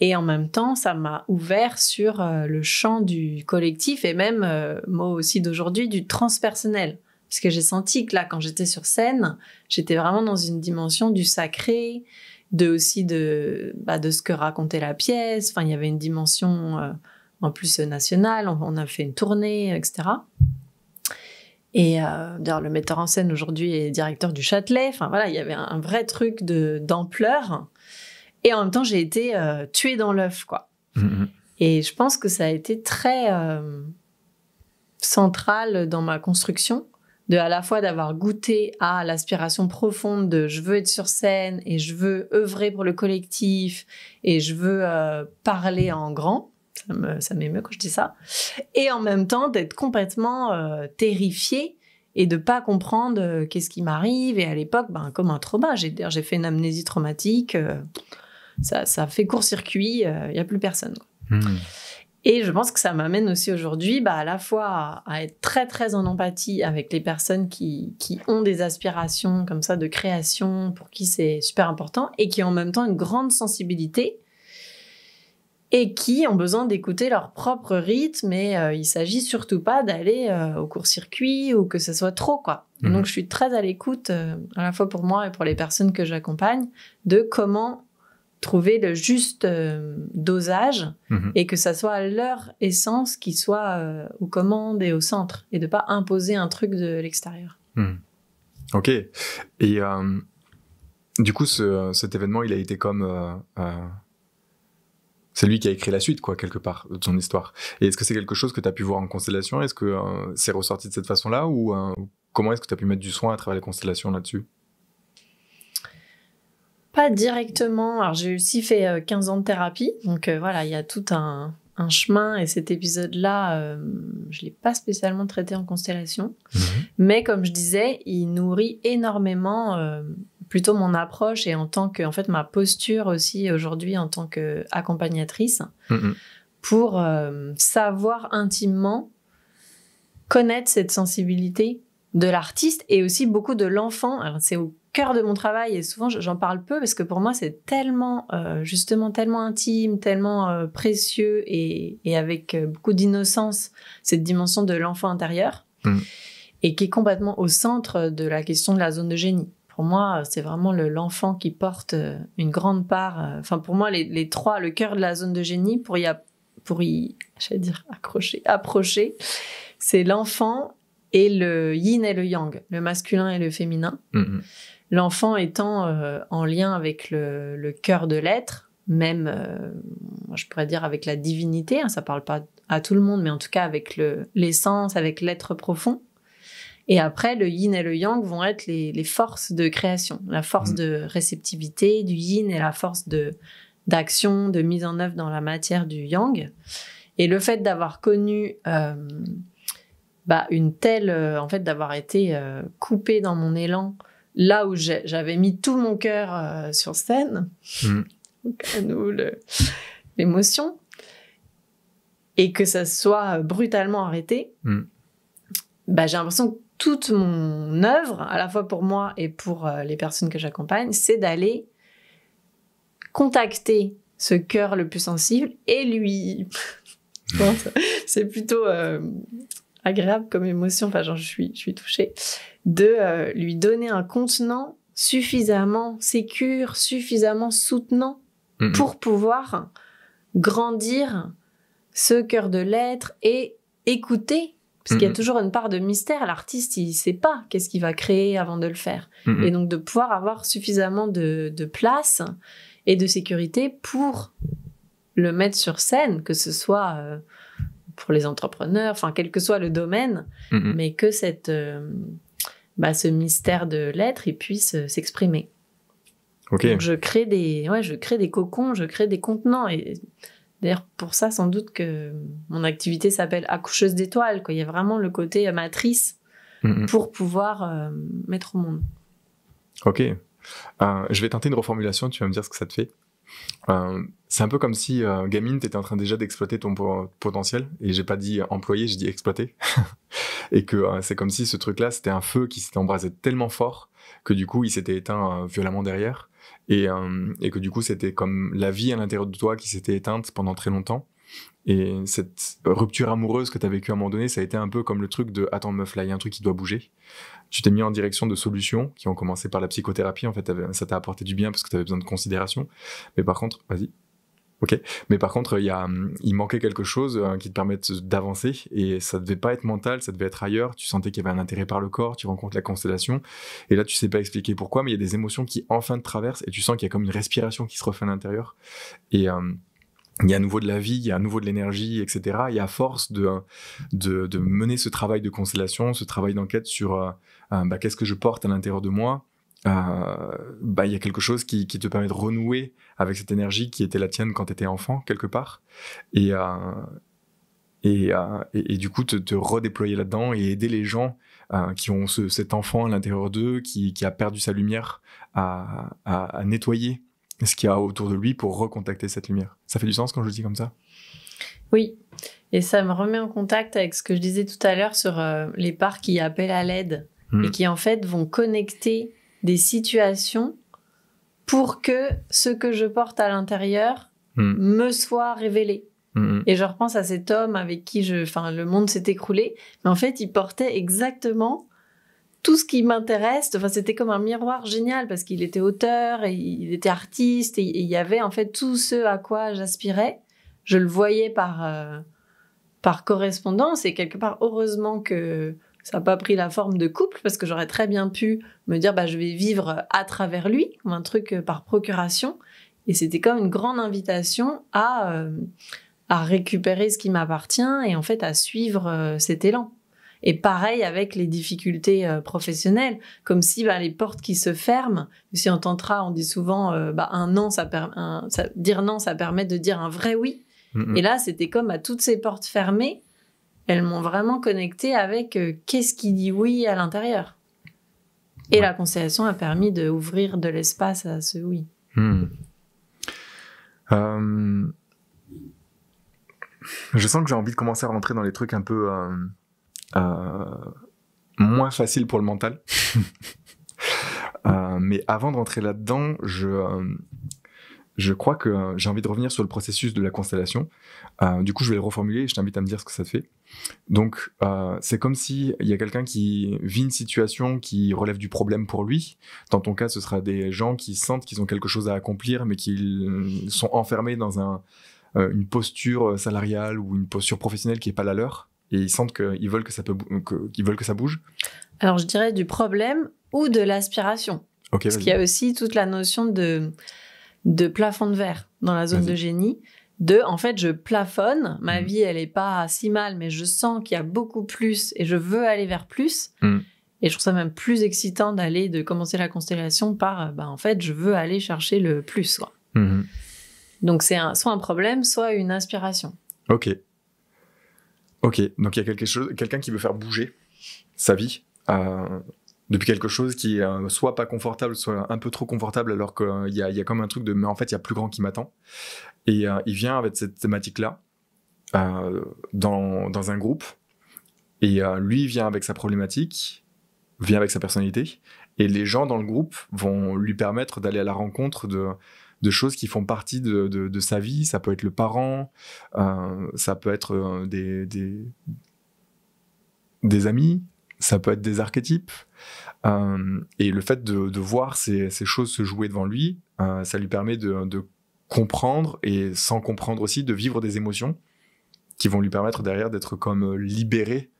Et en même temps, ça m'a ouvert sur le champ du collectif et même, moi aussi d'aujourd'hui, du transpersonnel. Parce que j'ai senti que là, quand j'étais sur scène, j'étais vraiment dans une dimension du sacré, de ce que racontait la pièce. Enfin, il y avait une dimension en plus nationale. On a fait une tournée, etc. Et d'ailleurs, le metteur en scène aujourd'hui est directeur du Châtelet. Enfin voilà, il y avait un vrai truc d'ampleur. Et en même temps, j'ai été tuée dans l'œuf, quoi. Et je pense que ça a été très central dans ma construction, à la fois d'avoir goûté à l'aspiration profonde de je veux être sur scène et je veux œuvrer pour le collectif et je veux parler en grand. Ça m'émeut quand je dis ça. Et en même temps, d'être complètement terrifiée et de pas comprendre qu'est-ce qui m'arrive. Et à l'époque, comme un trauma, j'ai fait une amnésie traumatique. Ça fait court-circuit, il n'y a plus personne. Et je pense que ça m'amène aussi aujourd'hui à la fois à être très, très en empathie avec les personnes qui ont des aspirations comme ça de création, pour qui c'est super important, et qui ont en même temps une grande sensibilité et qui ont besoin d'écouter leur propre rythme. Et il s'agit surtout pas d'aller au court-circuit ou que ce soit trop, quoi. Et donc, je suis très à l'écoute, à la fois pour moi et pour les personnes que j'accompagne, de comment trouver le juste dosage et que ça soit leur essence qui soit aux commandes et au centre et de pas imposer un truc de l'extérieur. Ok. Et du coup, cet événement, il a été comme... c'est lui qui a écrit la suite, quoi, quelque part, de son histoire. Et est-ce que c'est quelque chose que tu as pu voir en constellation ? Est-ce que c'est ressorti de cette façon-là ? Ou comment est-ce que tu as pu mettre du soin à travers les constellations là-dessus ? Pas directement. Alors, j'ai aussi fait 15 ans de thérapie. Donc, voilà, il y a tout un chemin. Et cet épisode-là, je ne l'ai pas spécialement traité en constellation. Mais comme je disais, il nourrit énormément plutôt mon approche et en fait, ma posture aussi aujourd'hui en tant qu'accompagnatrice pour savoir intimement connaître cette sensibilité de l'artiste et aussi beaucoup de l'enfant. Alors, c'est au cœur de mon travail et souvent j'en parle peu parce que pour moi c'est tellement justement tellement intime, tellement précieux et avec beaucoup d'innocence, cette dimension de l'enfant intérieur et qui est complètement au centre de la question de la zone de génie. Pour moi, c'est vraiment l'enfant qui porte une grande part. Enfin, pour moi, les trois, le cœur de la zone de génie, pour y approcher, c'est l'enfant et le yin et le yang, le masculin et le féminin. L'enfant étant en lien avec le cœur de l'être, même, je pourrais dire avec la divinité, hein, ça parle pas à tout le monde, mais en tout cas avec l'essence, avec l'être profond. Et après, le yin et le yang vont être les forces de création, la force de réceptivité du yin et la force d'action, de mise en œuvre dans la matière du yang. Et le fait d'avoir connu une telle... en fait, d'avoir été coupée dans mon élan, là où j'avais mis tout mon cœur sur scène, donc à nous l'émotion, et que ça soit brutalement arrêté, j'ai l'impression que toute mon œuvre, à la fois pour moi et pour les personnes que j'accompagne, c'est d'aller contacter ce cœur le plus sensible et lui... c'est plutôt agréable comme émotion, enfin je suis touchée, de lui donner un contenant suffisamment sécure, suffisamment soutenant pour pouvoir grandir ce cœur de l'être et écouter. Parce qu'il y a toujours une part de mystère. L'artiste, il ne sait pas qu'est-ce qu'il va créer avant de le faire. Et donc, de pouvoir avoir suffisamment de place et de sécurité pour le mettre sur scène, que ce soit pour les entrepreneurs, enfin, quel que soit le domaine, mais que ce mystère de l'être, il puisse s'exprimer. Okay. Donc, je crée des cocons, je crée des contenants. Et d'ailleurs, pour ça, sans doute que mon activité s'appelle accoucheuse d'étoiles, quoi. Il y a vraiment le côté matrice pour pouvoir mettre au monde. Ok. Je vais tenter une reformulation, tu vas me dire ce que ça te fait. C'est un peu comme si, gamine, t'étais en train déjà d'exploiter ton potentiel. Et j'ai pas dit employer, j'ai dit exploiter. Et que c'est comme si ce truc-là, c'était un feu qui s'était embrasé tellement fort que du coup, il s'était éteint violemment derrière. Et que du coup, c'était comme la vie à l'intérieur de toi qui s'était éteinte pendant très longtemps. Et cette rupture amoureuse que t'as vécue à un moment donné, ça a été un peu comme le truc de « Attends meuf, là, il y a un truc qui doit bouger ». Tu t'es mis en direction de solutions qui ont commencé par la psychothérapie. En fait, ça t'a apporté du bien parce que t'avais besoin de considération. Mais par contre, vas-y. Ok. Mais par contre, il manquait quelque chose qui te permette d'avancer et ça devait pas être mental, ça devait être ailleurs. Tu sentais qu'il y avait un intérêt par le corps, tu rencontres la constellation et là, tu sais pas expliquer pourquoi, mais il y a des émotions qui enfin te traversent et tu sens qu'il y a comme une respiration qui se refait à l'intérieur et il y a à nouveau de la vie, il y a à nouveau de l'énergie, etc. Et à force de mener ce travail de constellation, ce travail d'enquête sur qu'est-ce que je porte à l'intérieur de moi, il y a quelque chose qui te permet de renouer avec cette énergie qui était la tienne quand tu étais enfant, quelque part. Et du coup, te redéployer là-dedans et aider les gens qui ont cet enfant à l'intérieur d'eux, qui a perdu sa lumière, à nettoyer ce qu'il y a autour de lui pour recontacter cette lumière. Ça fait du sens quand je le dis comme ça ? Oui, et ça me remet en contact avec ce que je disais tout à l'heure sur les parts qui appellent à l'aide et qui en fait vont connecter des situations pour que ce que je porte à l'intérieur me soit révélé. Et je repense à cet homme avec qui le monde s'est écroulé, mais en fait, il portait exactement tout ce qui m'intéresse. Enfin, c'était comme un miroir génial parce qu'il était auteur et il était artiste et il y avait en fait tout ce à quoi j'aspirais. Je le voyais par correspondance et quelque part, heureusement que ça n'a pas pris la forme de couple parce que j'aurais très bien pu me dire je vais vivre à travers lui, comme un truc par procuration. Et c'était comme une grande invitation à récupérer ce qui m'appartient et en fait à suivre cet élan. Et pareil avec les difficultés professionnelles, comme si les portes qui se ferment, si en tantra on dit souvent un non, dire non ça permet de dire un vrai oui. Et là c'était comme à toutes ces portes fermées, elles m'ont vraiment connectée avec qu'est-ce qui dit oui à l'intérieur. Et la constellation a permis d'ouvrir de l'espace à ce oui. Je sens que j'ai envie de commencer à rentrer dans les trucs un peu moins faciles pour le mental. Mais avant de rentrer là-dedans, je crois que j'ai envie de revenir sur le processus de la constellation. Du coup, je vais le reformuler et je t'invite à me dire ce que ça te fait. Donc, c'est comme s'il y a quelqu'un qui vit une situation qui relève du problème pour lui. Dans ton cas, ce sera des gens qui sentent qu'ils ont quelque chose à accomplir, mais qui sont enfermés dans une posture salariale ou une posture professionnelle qui n'est pas la leur. Et ils sentent qu'ils veulent que ça bouge. Alors, je dirais du problème ou de l'aspiration. Okay, parce qu'il y a aussi toute la notion de plafond de verre dans la zone de génie. En fait, je plafonne. Ma vie, elle est pas si mal, mais je sens qu'il y a beaucoup plus et je veux aller vers plus. Et je trouve ça même plus excitant de commencer la constellation par, en fait, je veux aller chercher le plus, quoi. Donc, c'est soit un problème, soit une inspiration. Ok. Donc, il y a quelqu'un qui veut faire bouger sa vie depuis quelque chose qui est soit pas confortable, soit un peu trop confortable, alors qu'il y a comme un truc de « mais en fait, il y a plus grand qui m'attend ». Et il vient avec cette thématique-là dans un groupe. Et lui vient avec sa problématique, vient avec sa personnalité. Et les gens dans le groupe vont lui permettre d'aller à la rencontre de choses qui font partie de sa vie. Ça peut être le parent, ça peut être des amis, ça peut être des archétypes. Et le fait de voir ces choses se jouer devant lui, ça lui permet de comprendre et sans comprendre aussi, de vivre des émotions qui vont lui permettre derrière d'être comme libéré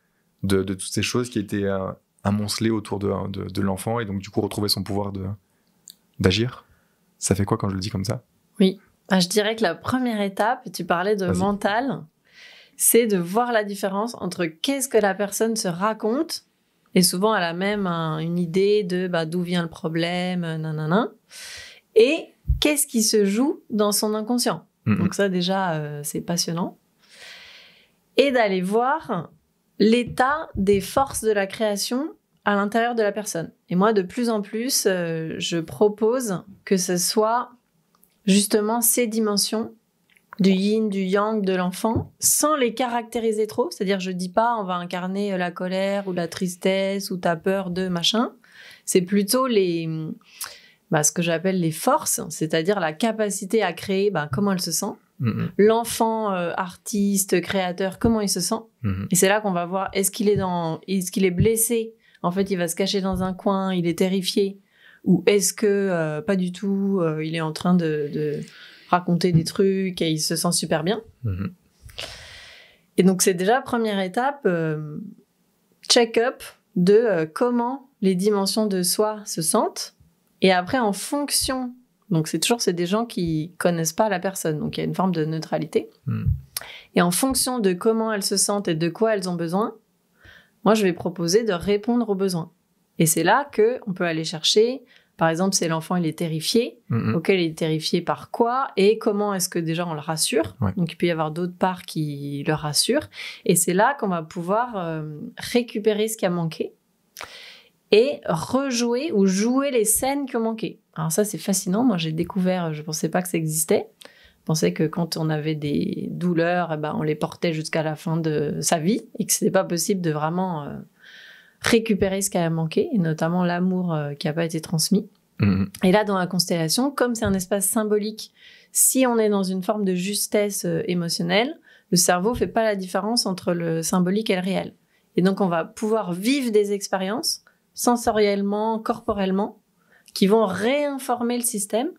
de toutes ces choses qui étaient amoncelées autour de l'enfant et donc du coup retrouver son pouvoir d'agir. Ça fait quoi quand je le dis comme ça ? Oui, je dirais que la première étape, tu parlais de mental, c'est de voir la différence entre qu'est-ce que la personne se raconte, et souvent elle a même une idée de d'où vient le problème, nanana, et qu'est-ce qui se joue dans son inconscient. Donc ça déjà, c'est passionnant. Et d'aller voir l'état des forces de la création à l'intérieur de la personne. Et moi, de plus en plus, je propose que ce soit justement ces dimensions du yin, du yang de l'enfant, sans les caractériser trop. C'est-à-dire, je dis pas on va incarner la colère ou la tristesse ou ta peur de machin. C'est plutôt ce que j'appelle les forces, c'est-à-dire la capacité à créer comment elle se sent. L'enfant artiste, créateur, comment il se sent. Et c'est là qu'on va voir, est-ce qu'il est blessé? En fait, il va se cacher dans un coin, il est terrifié. Ou est-ce que pas du tout, il est en train de raconter des trucs et il se sent super bien. Et donc, c'est déjà première étape, check-up de comment les dimensions de soi se sentent. Et après, en fonction... Donc, c'est des gens qui connaissent pas la personne. Donc, il y a une forme de neutralité. Et en fonction de comment elles se sentent et de quoi elles ont besoin, moi, je vais proposer de répondre aux besoins. Et c'est là qu'on peut aller chercher... Par exemple, si l'enfant il est terrifié, auquel il est terrifié par quoi et comment est-ce que déjà on le rassure. Donc il peut y avoir d'autres parts qui le rassurent. Et c'est là qu'on va pouvoir récupérer ce qui a manqué et rejouer ou jouer les scènes qui ont manqué. Alors ça c'est fascinant. Moi j'ai découvert, je pensais pas que ça existait. Je pensais que quand on avait des douleurs, on les portait jusqu'à la fin de sa vie et que c'était pas possible de vraiment récupérer ce qui a manqué, et notamment l'amour qui n'a pas été transmis. Et là, dans la constellation, comme c'est un espace symbolique, si on est dans une forme de justesse émotionnelle, le cerveau ne fait pas la différence entre le symbolique et le réel. Et donc, on va pouvoir vivre des expériences sensoriellement, corporellement, qui vont réinformer le système,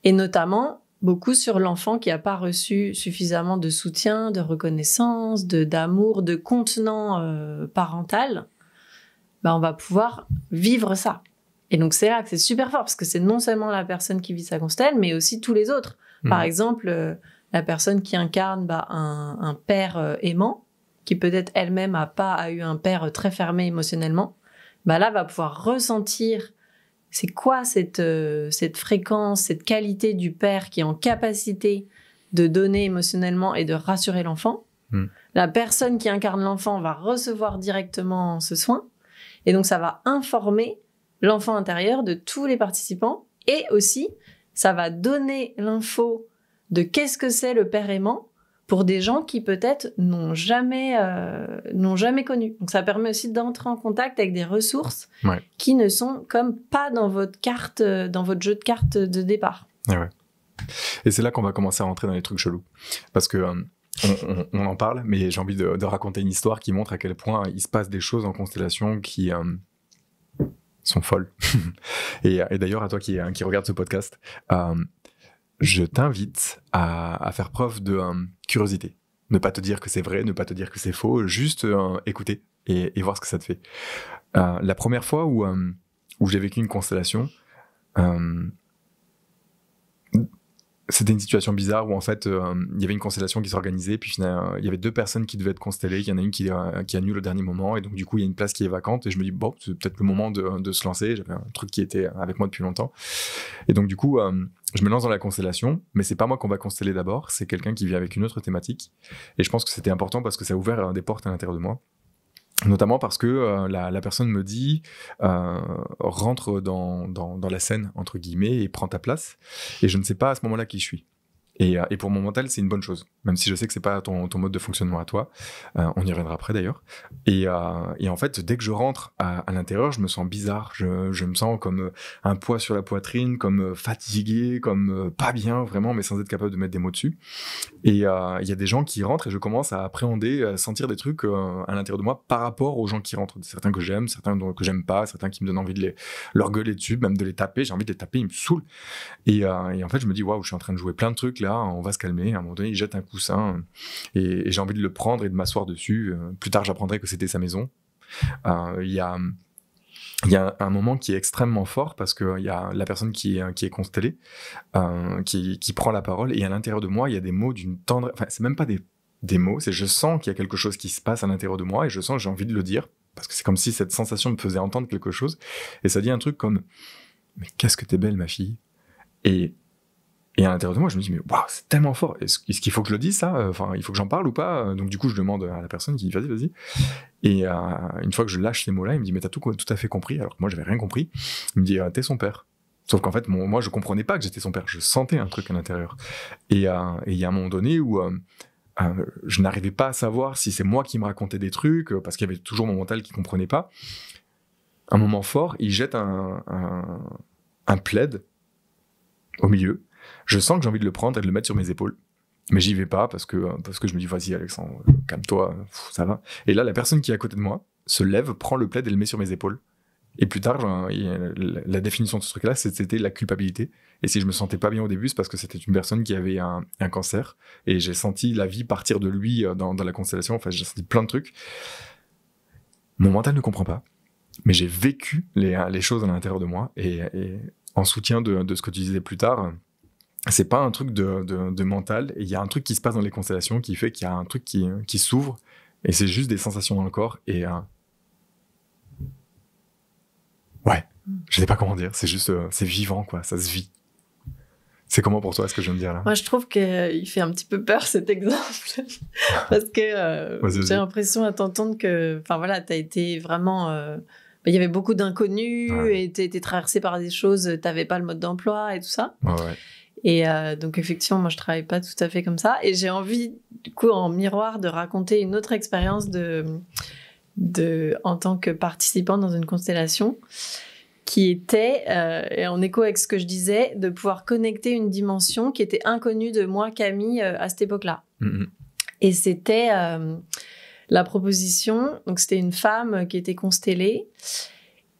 et notamment beaucoup sur l'enfant qui n'a pas reçu suffisamment de soutien, de reconnaissance, d'amour, de contenant parental. On va pouvoir vivre ça. Et donc, c'est là que c'est super fort, parce que c'est non seulement la personne qui vit sa constelle, mais aussi tous les autres. Par exemple, la personne qui incarne un père aimant, qui peut-être elle-même a eu un père très fermé émotionnellement, là, va pouvoir ressentir c'est quoi cette fréquence, cette qualité du père qui est en capacité de donner émotionnellement et de rassurer l'enfant. La personne qui incarne l'enfant va recevoir directement ce soin. Et donc, ça va informer l'enfant intérieur de tous les participants. Et aussi, ça va donner l'info de qu'est-ce que c'est le père aimant pour des gens qui peut-être n'ont jamais connu. Donc ça permet aussi d'entrer en contact avec des ressources qui ne sont comme pas dans votre carte, dans votre jeu de cartes de départ. Et c'est là qu'on va commencer à rentrer dans les trucs chelous. Parce que on en parle, mais j'ai envie de raconter une histoire qui montre à quel point il se passe des choses en constellation qui sont folles. et d'ailleurs, à toi qui regarde ce podcast, je t'invite à faire preuve de curiosité. Ne pas te dire que c'est vrai, ne pas te dire que c'est faux, juste écouter et voir ce que ça te fait. La première fois où j'ai vécu une constellation, c'était une situation bizarre où en fait il y avait une constellation qui s'organisait, puis il y avait deux personnes qui devaient être constellées, il y en a une qui annule au dernier moment, et donc du coup il y a une place qui est vacante, et je me dis bon, c'est peut-être le moment de se lancer. J'avais un truc qui était avec moi depuis longtemps, et donc du coup je me lance dans la constellation, mais c'est pas moi qu'on va consteller d'abord, c'est quelqu'un qui vient avec une autre thématique, et je pense que c'était important parce que ça a ouvert des portes à l'intérieur de moi. Notamment parce que la personne me dit rentre dans la scène entre guillemets et prends ta place, et je ne sais pas à ce moment-là qui je suis, et pour mon mental c'est une bonne chose, même si je sais que c'est pas ton mode de fonctionnement à toi. On y reviendra après d'ailleurs, et en fait dès que je rentre à l'intérieur, je me sens bizarre, je me sens comme un poids sur la poitrine, comme fatigué, comme pas bien vraiment, mais sans être capable de mettre des mots dessus. Et il y a des gens qui rentrent et je commence à appréhender, à sentir des trucs à l'intérieur de moi par rapport aux gens qui rentrent. Certains que j'aime, certains que j'aime pas, certains qui me donnent envie de leur gueuler dessus, même de les taper. J'ai envie de les taper, ils me saoulent. Et en fait, je me dis, waouh, je suis en train de jouer plein de trucs là, on va se calmer. À un moment donné, il jette un coussin et j'ai envie de le prendre et de m'asseoir dessus. Plus tard, j'apprendrai que c'était sa maison. Il y a un moment qui est extrêmement fort parce qu'il y a la personne qui est constellée, qui prend la parole, et à l'intérieur de moi, il y a des mots d'une tendresse. Enfin, c'est même pas des mots, c'est je sens qu'il y a quelque chose qui se passe à l'intérieur de moi et je sens que j'ai envie de le dire parce que c'est comme si cette sensation me faisait entendre quelque chose, et ça dit un truc comme « Mais qu'est-ce que t'es belle, ma fille ?» Et à l'intérieur de moi, je me dis, mais waouh, c'est tellement fort. Est-ce qu'il faut que je le dise, ça? Enfin, il faut que j'en parle ou pas? Donc, du coup, je demande à la personne qui dit, vas-y. Et une fois que je lâche ces mots-là, il me dit, mais t'as tout à fait compris. Alors que moi, j'avais rien compris. Il me dit, t'es son père. Sauf qu'en fait, moi, je comprenais pas que j'étais son père. Je sentais un truc à l'intérieur. Et il y a un moment donné où je n'arrivais pas à savoir si c'est moi qui me racontais des trucs, parce qu'il y avait toujours mon mental qui comprenait pas. Un moment fort, il jette un plaid au milieu. Je sens que j'ai envie de le prendre et de le mettre sur mes épaules. Mais j'y vais pas parce que je me dis, vas-y Alexandre, calme-toi, ça va. Et là, la personne qui est à côté de moi se lève, prend le plaid et le met sur mes épaules. Et plus tard, la définition de ce truc-là, c'était la culpabilité. Et si je me sentais pas bien au début, c'est parce que c'était une personne qui avait un cancer. Et j'ai senti la vie partir de lui dans la constellation. Enfin, j'ai senti plein de trucs. Mon mental ne comprend pas. Mais j'ai vécu les choses à l'intérieur de moi. Et en soutien de ce que tu disais plus tard, c'est pas un truc de mental. Et il y a un truc qui se passe dans les constellations qui fait qu'il y a un truc qui s'ouvre. Et c'est juste des sensations dans le corps. Et ouais, je sais pas comment dire, c'est juste, c'est vivant, quoi, ça se vit. C'est comment pour toi, ce que je viens de dire là? Moi, je trouve qu'il fait un petit peu peur, cet exemple. Parce que j'ai l'impression à t'entendre que, enfin voilà, t'as été vraiment... il y avait beaucoup d'inconnus et t'étais traversé par des choses, t'avais pas le mode d'emploi et tout ça. Ouais. Et donc, effectivement, moi, je travaille pas tout à fait comme ça. Et j'ai envie, du coup, en miroir, de raconter une autre expérience en tant que participant dans une constellation, qui était, et en écho avec ce que je disais, de pouvoir connecter une dimension qui était inconnue de moi, Camille, à cette époque-là. Mm-hmm. Et c'était la proposition, donc c'était une femme qui était constellée,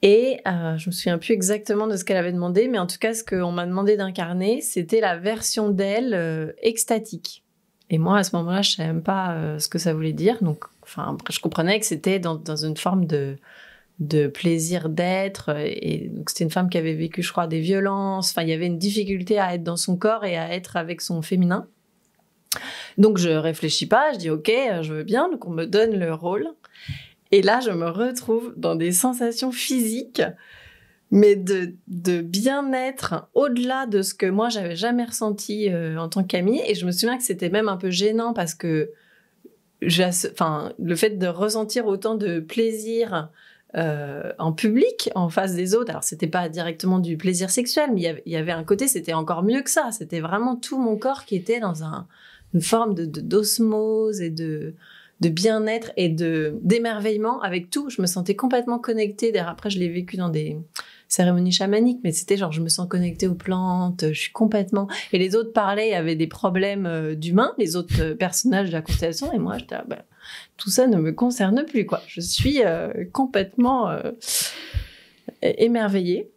et je me souviens plus exactement de ce qu'elle avait demandé, mais en tout cas, ce qu'on m'a demandé d'incarner, c'était la version d'elle extatique. Et moi, à ce moment-là, je savais même pas ce que ça voulait dire, donc enfin, je comprenais que c'était dans une forme de plaisir d'être, et donc c'était une femme qui avait vécu, je crois, des violences. Enfin, il y avait une difficulté à être dans son corps et à être avec son féminin. Donc je réfléchis pas, je dis ok, je veux bien, donc on me donne le rôle. Et là, je me retrouve dans des sensations physiques, mais de bien-être au-delà de ce que moi j'avais jamais ressenti en tant que Camille. Et je me souviens que c'était même un peu gênant parce que le fait de ressentir autant de plaisir en public, en face des autres. Alors, c'était pas directement du plaisir sexuel, mais il y avait un côté, c'était encore mieux que ça. C'était vraiment tout mon corps qui était dans une forme d'osmose et de bien-être et d'émerveillement avec tout. Je me sentais complètement connectée. D'ailleurs, après, je l'ai vécu dans des cérémonies chamaniques, mais c'était genre, je me sens connectée aux plantes, je suis complètement... Et les autres parlaient, avaient des problèmes d'humains, les autres personnages de la constellation, et moi, j'étais tout ça ne me concerne plus, quoi. Je suis complètement émerveillée.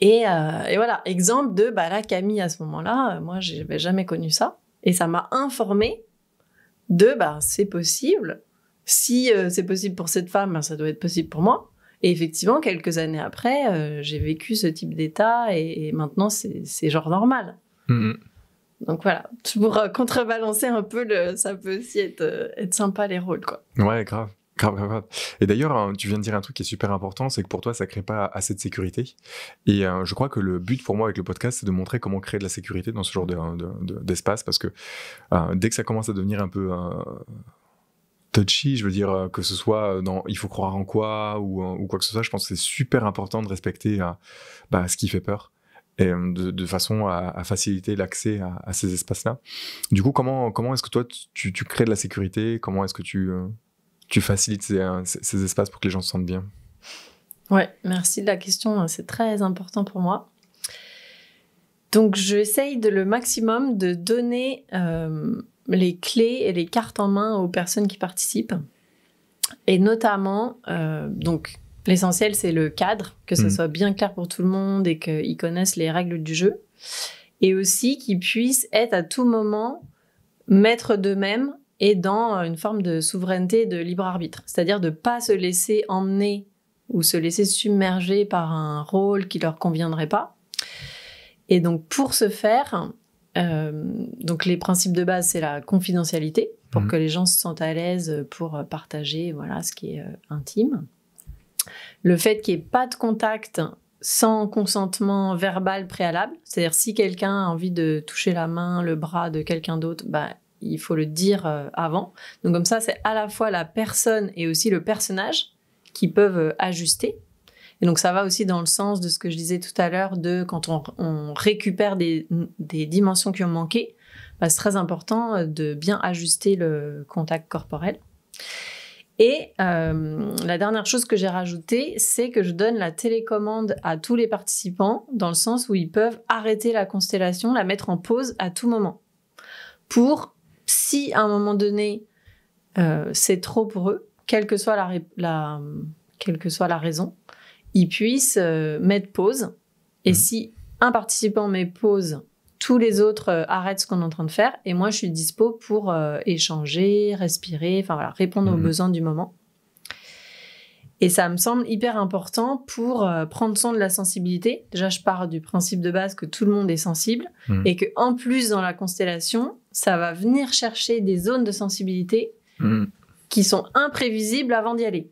Et voilà, exemple de, là, Camille, à ce moment-là, moi, je n'avais jamais connu ça. Et ça m'a informée de, c'est possible. Si c'est possible pour cette femme, ça doit être possible pour moi. Et effectivement, quelques années après, j'ai vécu ce type d'état et maintenant, c'est genre normal. Mm-hmm. Donc voilà, pour contrebalancer un peu, ça peut aussi être sympa les rôles, quoi. Ouais, grave. Et d'ailleurs, tu viens de dire un truc qui est super important, c'est que pour toi, ça crée pas assez de sécurité. Et je crois que le but pour moi avec le podcast, c'est de montrer comment créer de la sécurité dans ce genre d'espace, parce que dès que ça commence à devenir un peu touchy, je veux dire, que ce soit dans il faut croire en quoi ou quoi que ce soit, je pense que c'est super important de respecter ce qui fait peur. Et de façon à faciliter l'accès à ces espaces-là. Du coup, comment est-ce que toi, tu crées de la sécurité? Comment est-ce que tu facilites ces espaces pour que les gens se sentent bien? Ouais, merci de la question. C'est très important pour moi. Donc, j'essaye le maximum de donner les clés et les cartes en main aux personnes qui participent. Et notamment, donc... l'essentiel, c'est le cadre, que ce soit bien clair pour tout le monde et qu'ils connaissent les règles du jeu. Et aussi qu'ils puissent être à tout moment maîtres d'eux-mêmes et dans une forme de souveraineté et de libre arbitre. C'est-à-dire de ne pas se laisser emmener ou se laisser submerger par un rôle qui ne leur conviendrait pas. Et donc, pour ce faire, donc les principes de base, c'est la confidentialité, pour que les gens se sentent à l'aise pour partager ce qui est intime. Le fait qu'il n'y ait pas de contact sans consentement verbal préalable, c'est-à-dire si quelqu'un a envie de toucher la main, le bras de quelqu'un d'autre, il faut le dire avant. Donc comme ça, c'est à la fois la personne et aussi le personnage qui peuvent ajuster. Et donc, ça va aussi dans le sens de ce que je disais tout à l'heure, de quand on récupère des dimensions qui ont manqué, c'est très important de bien ajuster le contact corporel. Et la dernière chose que j'ai rajoutée, c'est que je donne la télécommande à tous les participants, dans le sens où ils peuvent arrêter la constellation, la mettre en pause à tout moment. Pour, si à un moment donné, c'est trop pour eux, quelle que soit la raison, ils puissent mettre pause. Et si un participant met pause, tous les autres arrêtent ce qu'on est en train de faire. Et moi, je suis dispo pour échanger, respirer, répondre aux besoins du moment. Et ça me semble hyper important pour prendre soin de la sensibilité. Déjà, je pars du principe de base que tout le monde est sensible et qu'en plus, dans la constellation, ça va venir chercher des zones de sensibilité qui sont imprévisibles avant d'y aller.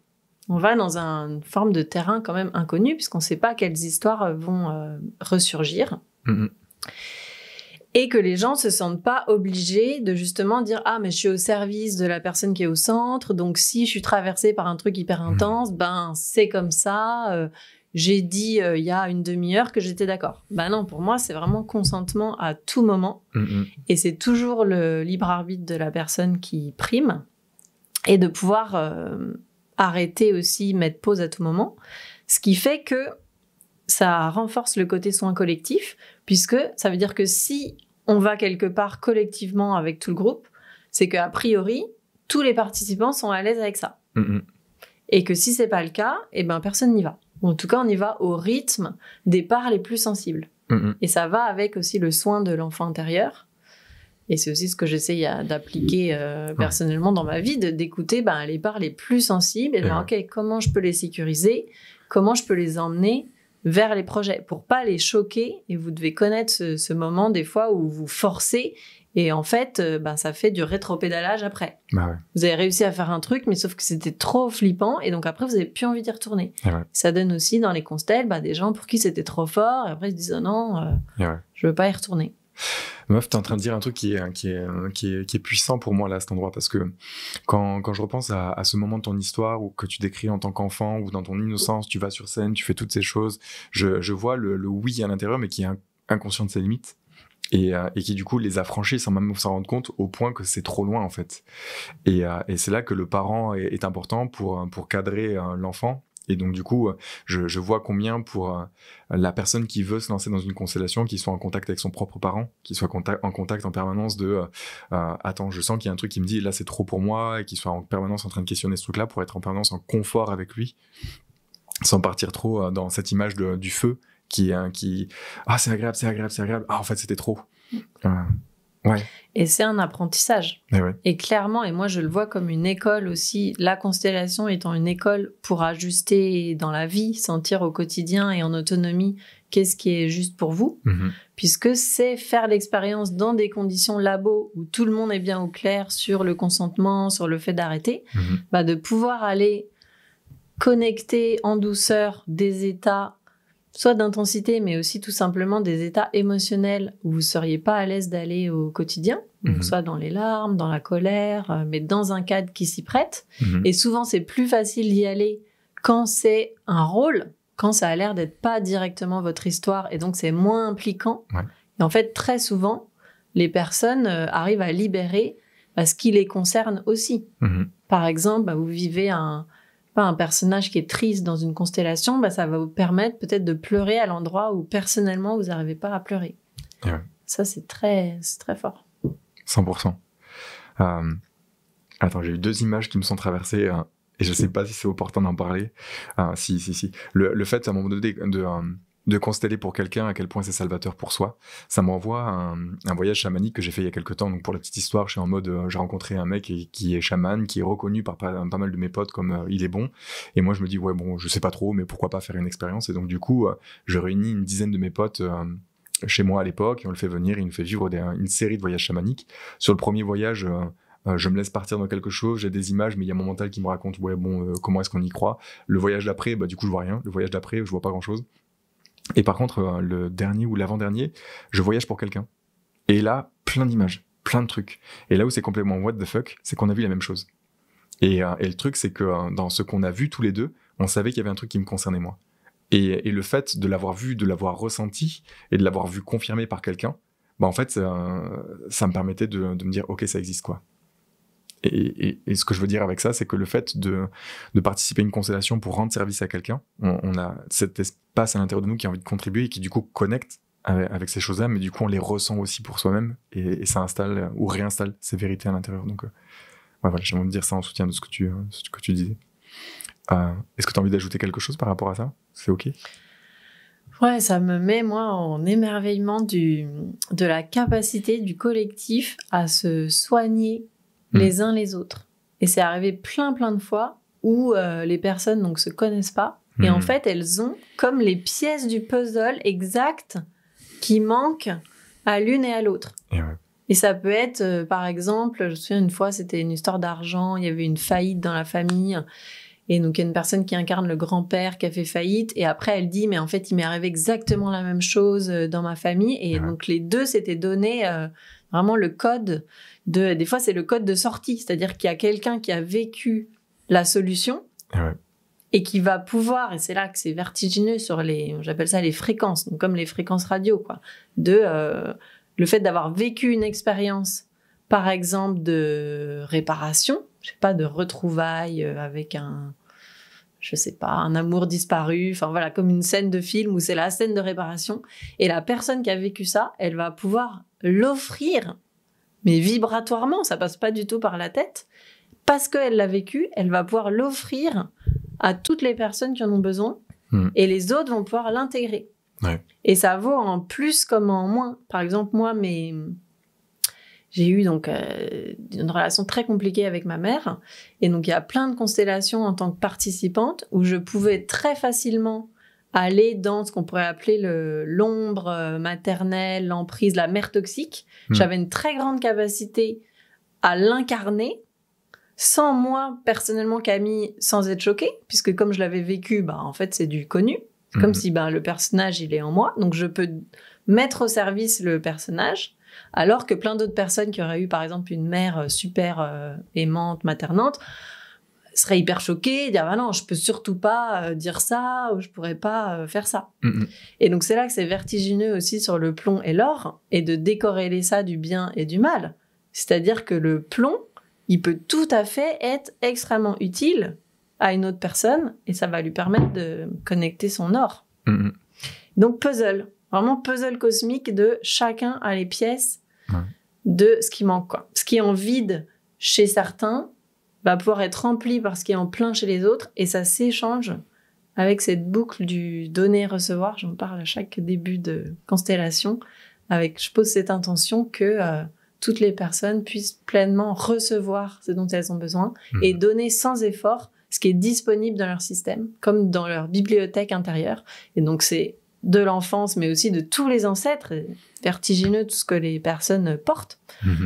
On va dans une forme de terrain quand même inconnu puisqu'on ne sait pas quelles histoires vont ressurgir. Et que les gens ne se sentent pas obligés de justement dire « Ah, mais je suis au service de la personne qui est au centre, donc si je suis traversée par un truc hyper intense, c'est comme ça, j'ai dit il y a une demi-heure que j'étais d'accord. » Non, pour moi, c'est vraiment consentement à tout moment. Et c'est toujours le libre arbitre de la personne qui prime. Et de pouvoir arrêter aussi, mettre pause à tout moment. Ce qui fait que ça renforce le côté soin collectif, puisque ça veut dire que si on va quelque part collectivement avec tout le groupe, c'est qu'a priori, tous les participants sont à l'aise avec ça. Et que si c'est pas le cas, personne n'y va. Ou en tout cas, on y va au rythme des parts les plus sensibles. Et ça va avec aussi le soin de l'enfant intérieur. Et c'est aussi ce que j'essaye d'appliquer personnellement dans ma vie, d'écouter les parts les plus sensibles et de dire, OK, comment je peux les sécuriser, comment je peux les emmener vers les projets pour pas les choquer. Et vous devez connaître ce moment des fois où vous forcez et en fait, ça fait du rétropédalage après. Vous avez réussi à faire un truc, mais sauf que c'était trop flippant et donc après, vous avez plus envie d'y retourner. Ça donne aussi dans les constels des gens pour qui c'était trop fort et après ils se disent « Oh non, je veux pas y retourner ». Meuf, t'es en train de dire un truc qui est puissant pour moi là à cet endroit, parce que quand je repense à ce moment de ton histoire ou que tu décris en tant qu'enfant ou dans ton innocence, tu vas sur scène, tu fais toutes ces choses, je vois le oui à l'intérieur mais qui est inconscient de ses limites et qui du coup les a franchis sans même s'en rendre compte, au point que c'est trop loin en fait. Et c'est là que le parent est important pour cadrer l'enfant. Et donc, du coup, je vois combien pour la personne qui veut se lancer dans une constellation, qui soit en contact avec son propre parent, qui soit en contact en permanence de attends, je sens qu'il y a un truc qui me dit là, c'est trop pour moi, et qui soit en permanence en train de questionner ce truc-là pour être en permanence en confort avec lui, sans partir trop dans cette image du feu qui ah, c'est agréable. Ah, en fait, c'était trop. Et c'est un apprentissage. Et clairement, et moi je le vois comme une école aussi, la constellation étant une école pour ajuster dans la vie, sentir au quotidien et en autonomie qu'est-ce qui est juste pour vous, puisque c'est faire l'expérience dans des conditions labo où tout le monde est bien au clair sur le consentement, sur le fait d'arrêter, de pouvoir aller connecter en douceur des états soit d'intensité, mais aussi tout simplement des états émotionnels où vous ne seriez pas à l'aise d'aller au quotidien, donc soit dans les larmes, dans la colère, mais dans un cadre qui s'y prête. Et souvent, c'est plus facile d'y aller quand c'est un rôle, quand ça a l'air d'être pas directement votre histoire, et donc c'est moins impliquant. Et en fait, très souvent, les personnes arrivent à libérer ce qui les concerne aussi. Par exemple, vous vivez un personnage qui est triste dans une constellation, ça va vous permettre peut-être de pleurer à l'endroit où personnellement vous n'arrivez pas à pleurer. Ça, c'est très fort. 100%. Attends, j'ai eu 2 images qui me sont traversées et je ne sais pas si c'est opportun d'en parler. Si. Le fait, à un moment donné, de consteller pour quelqu'un, à quel point c'est salvateur pour soi. Ça m'envoie un voyage chamanique que j'ai fait il y a quelques temps. Donc pour la petite histoire, je suis en mode, j'ai rencontré un mec qui est chaman, qui est reconnu par pas mal de mes potes comme il est bon. Et moi je me dis je sais pas trop, mais pourquoi pas faire une expérience. Et donc du coup, je réunis une dizaine de mes potes chez moi à l'époque, et on le fait venir, et il nous fait vivre une série de voyages chamaniques. Sur le premier voyage, je me laisse partir dans quelque chose, j'ai des images, mais il y a mon mental qui me raconte comment est-ce qu'on y croit. Le voyage d'après, du coup je vois rien. Le voyage d'après, je vois pas grand-chose. Et par contre, le dernier ou l'avant-dernier, je voyage pour quelqu'un. Et là, plein d'images, plein de trucs. Et là où c'est complètement what the fuck, c'est qu'on a vu la même chose. Et le truc, c'est que dans ce qu'on a vu tous les deux, on savait qu'il y avait un truc qui me concernait moi. Et le fait de l'avoir vu, de l'avoir ressenti et de l'avoir vu confirmé par quelqu'un, en fait, ça me permettait de me dire, ok, ça existe, quoi. Et ce que je veux dire avec ça, c'est que le fait de participer à une constellation pour rendre service à quelqu'un, on a cet espace à l'intérieur de nous qui a envie de contribuer et qui du coup connecte avec ces choses-là, mais du coup on les ressent aussi pour soi-même et ça installe ou réinstalle ces vérités à l'intérieur. Donc voilà, j'ai envie de dire ça en soutien de ce que tu disais. Est-ce que tu as envie d'ajouter quelque chose par rapport à ça? C'est ok? Ouais, ça me met, moi, en émerveillement de la capacité du collectif à se soigner les uns les autres. Et c'est arrivé plein de fois où les personnes donc se connaissent pas et en fait elles ont comme les pièces du puzzle exactes qui manquent à l'une et à l'autre. Et ça peut être par exemple, je me souviens une fois c'était une histoire d'argent, il y avait une faillite dans la famille et donc il y a une personne qui incarne le grand-père qui a fait faillite et après elle dit mais en fait il m'est arrivé exactement la même chose dans ma famille et donc les deux s'étaient donné vraiment le code des fois c'est le code de sortie, c'est-à-dire qu'il y a quelqu'un qui a vécu la solution et qui va pouvoir, et c'est là que c'est vertigineux sur j'appelle ça les fréquences, donc comme les fréquences radio, quoi, le fait d'avoir vécu une expérience, par exemple de réparation, je sais pas, de retrouvailles avec un amour disparu, enfin voilà, comme une scène de film où c'est la scène de réparation, et la personne qui a vécu ça, elle va pouvoir l'offrir, mais vibratoirement, ça passe pas du tout par la tête, parce qu'elle l'a vécu, elle va pouvoir l'offrir à toutes les personnes qui en ont besoin, et les autres vont pouvoir l'intégrer. Et ça vaut en plus comme en moins. Par exemple, moi, j'ai eu donc une relation très compliquée avec ma mère, et donc il y a plein de constellations en tant que participante où je pouvais très facilement aller dans ce qu'on pourrait appeler l'ombre maternelle, l'emprise, la mère toxique. J'avais une très grande capacité à l'incarner sans moi, personnellement, Camille, sans être choquée, puisque comme je l'avais vécu, en fait, c'est du connu. C'est comme si le personnage, il est en moi, donc je peux mettre au service le personnage, alors que plein d'autres personnes qui auraient eu, par exemple, une mère super aimante, maternante, seraient hyper choquées, dire non, je peux surtout pas dire ça, ou je pourrais pas faire ça. Et donc c'est là que c'est vertigineux aussi sur le plomb et l'or, et de décorréler ça du bien et du mal. C'est-à-dire que le plomb, il peut tout à fait être extrêmement utile à une autre personne, et ça va lui permettre de connecter son or. Donc puzzle, vraiment puzzle cosmique de chacun a les pièces de ce qui manque, quoi. Ce qui est en vide chez certains va pouvoir être rempli par ce qui est en plein chez les autres, et ça s'échange avec cette boucle du donner-recevoir. J'en parle à chaque début de constellation, je pose cette intention que toutes les personnes puissent pleinement recevoir ce dont elles ont besoin et donner sans effort ce qui est disponible dans leur système, comme dans leur bibliothèque intérieure. Et donc c'est de l'enfance, mais aussi de tous les ancêtres, vertigineux tout ce que les personnes portent.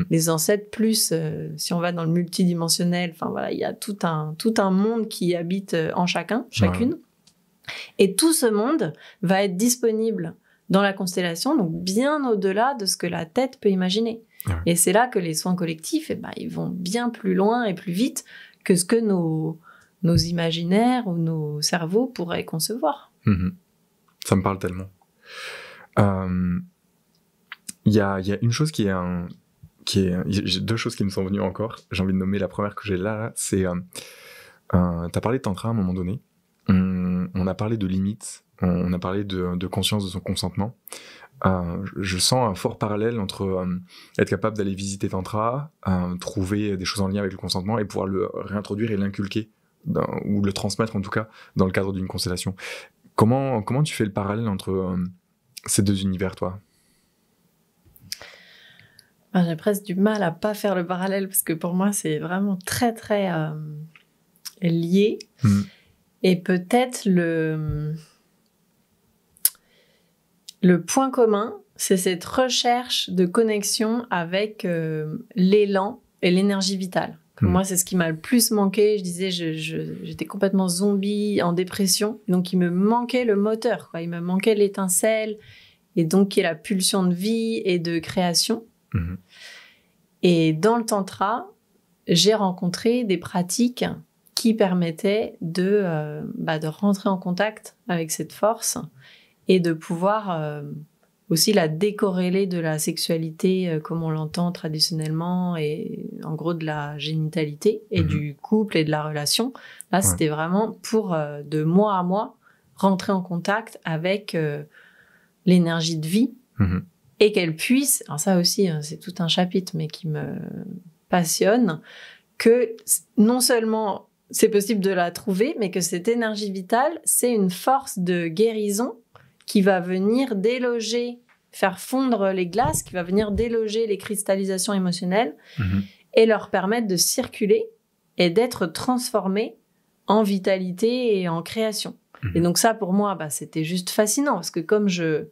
Les ancêtres plus, si on va dans le multidimensionnel, enfin voilà, il y a tout un monde qui habite en chacune. Et tout ce monde va être disponible dans la constellation, donc bien au-delà de ce que la tête peut imaginer. Et c'est là que les soins collectifs, ils vont bien plus loin et plus vite que ce que nos imaginaires ou nos cerveaux pourraient concevoir. Ça me parle tellement. Il y a une chose j'ai deux choses qui me sont venues encore. J'ai envie de nommer la première que j'ai là, c'est t'as parlé de tantra à un moment donné. On a parlé de limites, on a parlé de conscience de son consentement. Je sens un fort parallèle entre être capable d'aller visiter tantra, trouver des choses en lien avec le consentement et pouvoir le réintroduire et l'inculquer ou le transmettre en tout cas dans le cadre d'une constellation. Comment tu fais le parallèle entre ces deux univers, toi? J'ai presque du mal à pas faire le parallèle parce que pour moi c'est vraiment très très lié. Et peut-être le point commun, c'est cette recherche de connexion avec l'élan et l'énergie vitale. Moi, c'est ce qui m'a le plus manqué. Je disais, j'étais complètement zombie, en dépression. Donc, il me manquait le moteur, quoi. Il me manquait l'étincelle, et donc qui est la pulsion de vie et de création. Et dans le tantra, j'ai rencontré des pratiques qui permettait de rentrer en contact avec cette force et de pouvoir aussi la décorréler de la sexualité comme on l'entend traditionnellement et en gros de la génitalité et du couple et de la relation. Là, c'était vraiment pour de mois à mois rentrer en contact avec l'énergie de vie et qu'elle puisse, alors ça aussi c'est tout un chapitre mais qui me passionne, que non seulement c'est possible de la trouver, mais que cette énergie vitale, c'est une force de guérison qui va venir déloger, faire fondre les glaces, qui va venir déloger les cristallisations émotionnelles et leur permettre de circuler et d'être transformés en vitalité et en création. Et donc ça, pour moi, c'était juste fascinant parce que comme je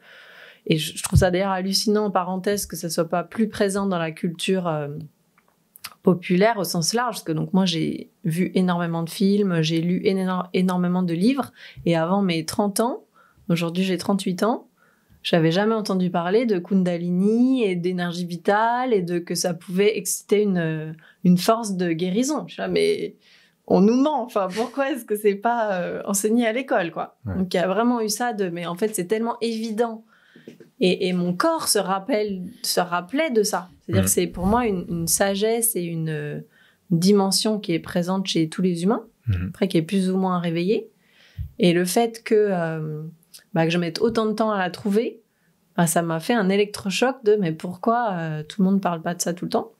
trouve ça d'ailleurs hallucinant, en parenthèse, que ça soit pas plus présent dans la culture populaire au sens large, parce que donc moi j'ai vu énormément de films, j'ai lu énormément de livres, et avant mes 30 ans, aujourd'hui j'ai 38 ans, j'avais jamais entendu parler de Kundalini et d'énergie vitale et de que ça pouvait exciter une force de guérison. Je suis là, mais on nous ment, enfin pourquoi est-ce que c'est pas enseigné à l'école, quoi. Donc il y a vraiment eu ça mais en fait c'est tellement évident. Et mon corps se rappelait de ça. C'est-à-dire que c'est pour moi une sagesse et une dimension qui est présente chez tous les humains, après qui est plus ou moins réveillée. Et le fait que je mette autant de temps à la trouver, ça m'a fait un électrochoc de mais pourquoi tout le monde ne parle pas de ça tout le temps.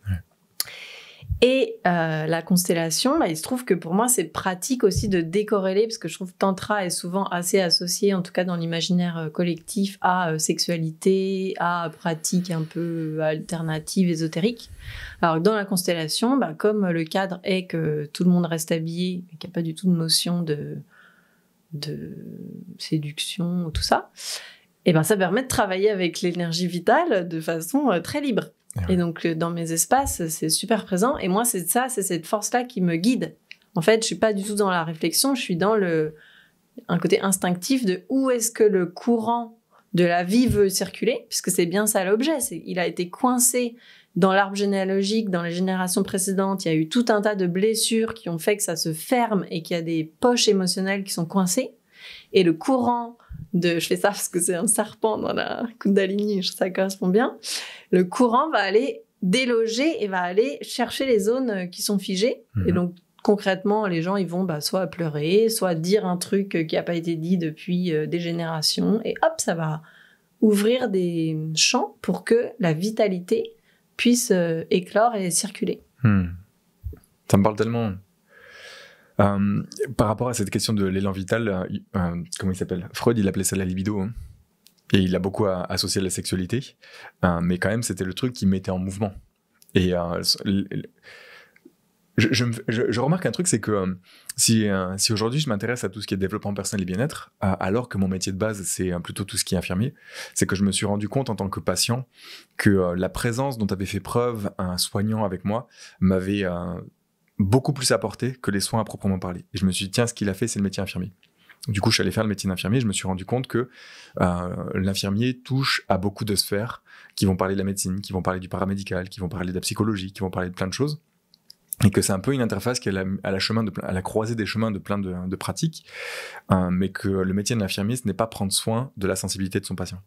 Et la constellation, il se trouve que pour moi, c'est pratique aussi de décorréler, parce que je trouve que Tantra est souvent assez associé, en tout cas dans l'imaginaire collectif, à sexualité, à pratique un peu alternative, ésotérique. Alors dans la constellation, comme le cadre est que tout le monde reste habillé, et qu'il n'y a pas du tout de notion de séduction ou tout ça, et ça permet de travailler avec l'énergie vitale de façon très libre. Et donc, dans mes espaces, c'est super présent. Et moi, c'est cette force-là qui me guide. En fait, je suis pas du tout dans la réflexion, je suis dans un côté instinctif de où est-ce que le courant de la vie veut circuler, puisque c'est bien ça l'objet. Il a été coincé dans l'arbre généalogique, dans les générations précédentes. Il y a eu tout un tas de blessures qui ont fait que ça se ferme et qu'il y a des poches émotionnelles qui sont coincées. Et le courant je fais ça parce que c'est un serpent dans la Kundalini, ça correspond bien. Le courant va aller déloger et va aller chercher les zones qui sont figées. Et donc, concrètement, les gens, ils vont soit pleurer, soit dire un truc qui n'a pas été dit depuis des générations. Et hop, ça va ouvrir des champs pour que la vitalité puisse éclore et circuler. Ça me parle tellement. Par rapport à cette question de l'élan vital, comment il s'appelle ? Freud, il appelait ça la libido, hein. Et il a beaucoup associé à la sexualité, mais quand même c'était le truc qui mettait en mouvement. Et je remarque un truc, c'est que si aujourd'hui je m'intéresse à tout ce qui est développement personnel et bien-être, alors que mon métier de base c'est plutôt tout ce qui est infirmier, c'est que je me suis rendu compte en tant que patient que la présence dont avait fait preuve un soignant avec moi m'avait beaucoup plus apporté que les soins à proprement parler. Et je me suis dit, tiens, ce qu'il a fait, c'est le métier infirmier. Du coup, je suis allé faire le métier d'infirmier. Je me suis rendu compte que l'infirmier touche à beaucoup de sphères qui vont parler de la médecine, qui vont parler du paramédical, qui vont parler de la psychologie, qui vont parler de plein de choses. Et que c'est un peu une interface qui est à la croisée des chemins de plein de pratiques. Mais que le métier de l'infirmier, ce n'est pas prendre soin de la sensibilité de son patient.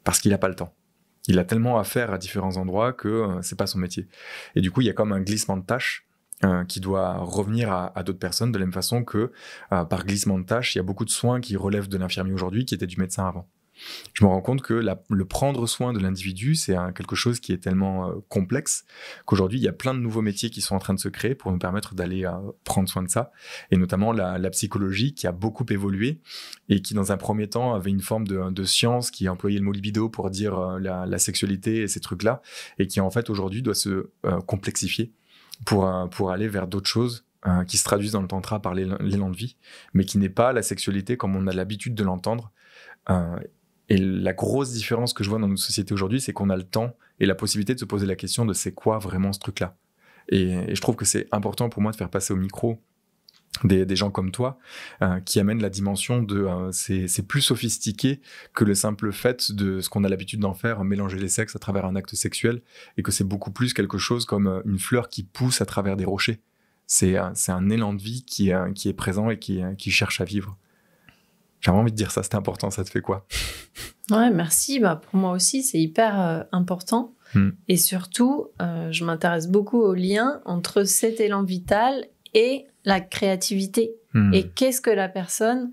Parce qu'il n'a pas le temps. Il a tellement à faire à différents endroits que c'est pas son métier. Et du coup, il y a comme un glissement de tâches qui doit revenir à d'autres personnes, de la même façon que par glissement de tâches, il y a beaucoup de soins qui relèvent de l'infirmier aujourd'hui qui étaient du médecin avant. Je me rends compte que le prendre soin de l'individu, c'est quelque chose qui est tellement complexe qu'aujourd'hui, il y a plein de nouveaux métiers qui sont en train de se créer pour nous permettre d'aller prendre soin de ça, et notamment la psychologie qui a beaucoup évolué et qui, dans un premier temps, avait une forme de science qui employait le mot libido pour dire la sexualité et ces trucs-là, et qui en fait aujourd'hui doit se complexifier pour aller vers d'autres choses qui se traduisent dans le tantra par l'élan de vie, mais qui n'est pas la sexualité comme on a l'habitude de l'entendre. Et la grosse différence que je vois dans notre société aujourd'hui, c'est qu'on a le temps et la possibilité de se poser la question de c'est quoi vraiment ce truc-là. Et je trouve que c'est important pour moi de faire passer au micro des gens comme toi qui amènent la dimension de c'est plus sophistiqué que le simple fait de ce qu'on a l'habitude d'en faire, mélanger les sexes à travers un acte sexuel, et que c'est beaucoup plus quelque chose comme une fleur qui pousse à travers des rochers. C'est un élan de vie qui est présent et qui cherche à vivre. J'avais envie de dire ça, c'était important. Ça te fait quoi? Ouais, merci. Pour moi aussi, c'est hyper important. Et surtout, je m'intéresse beaucoup au lien entre cet élan vital et la créativité. Et qu'est-ce que la personne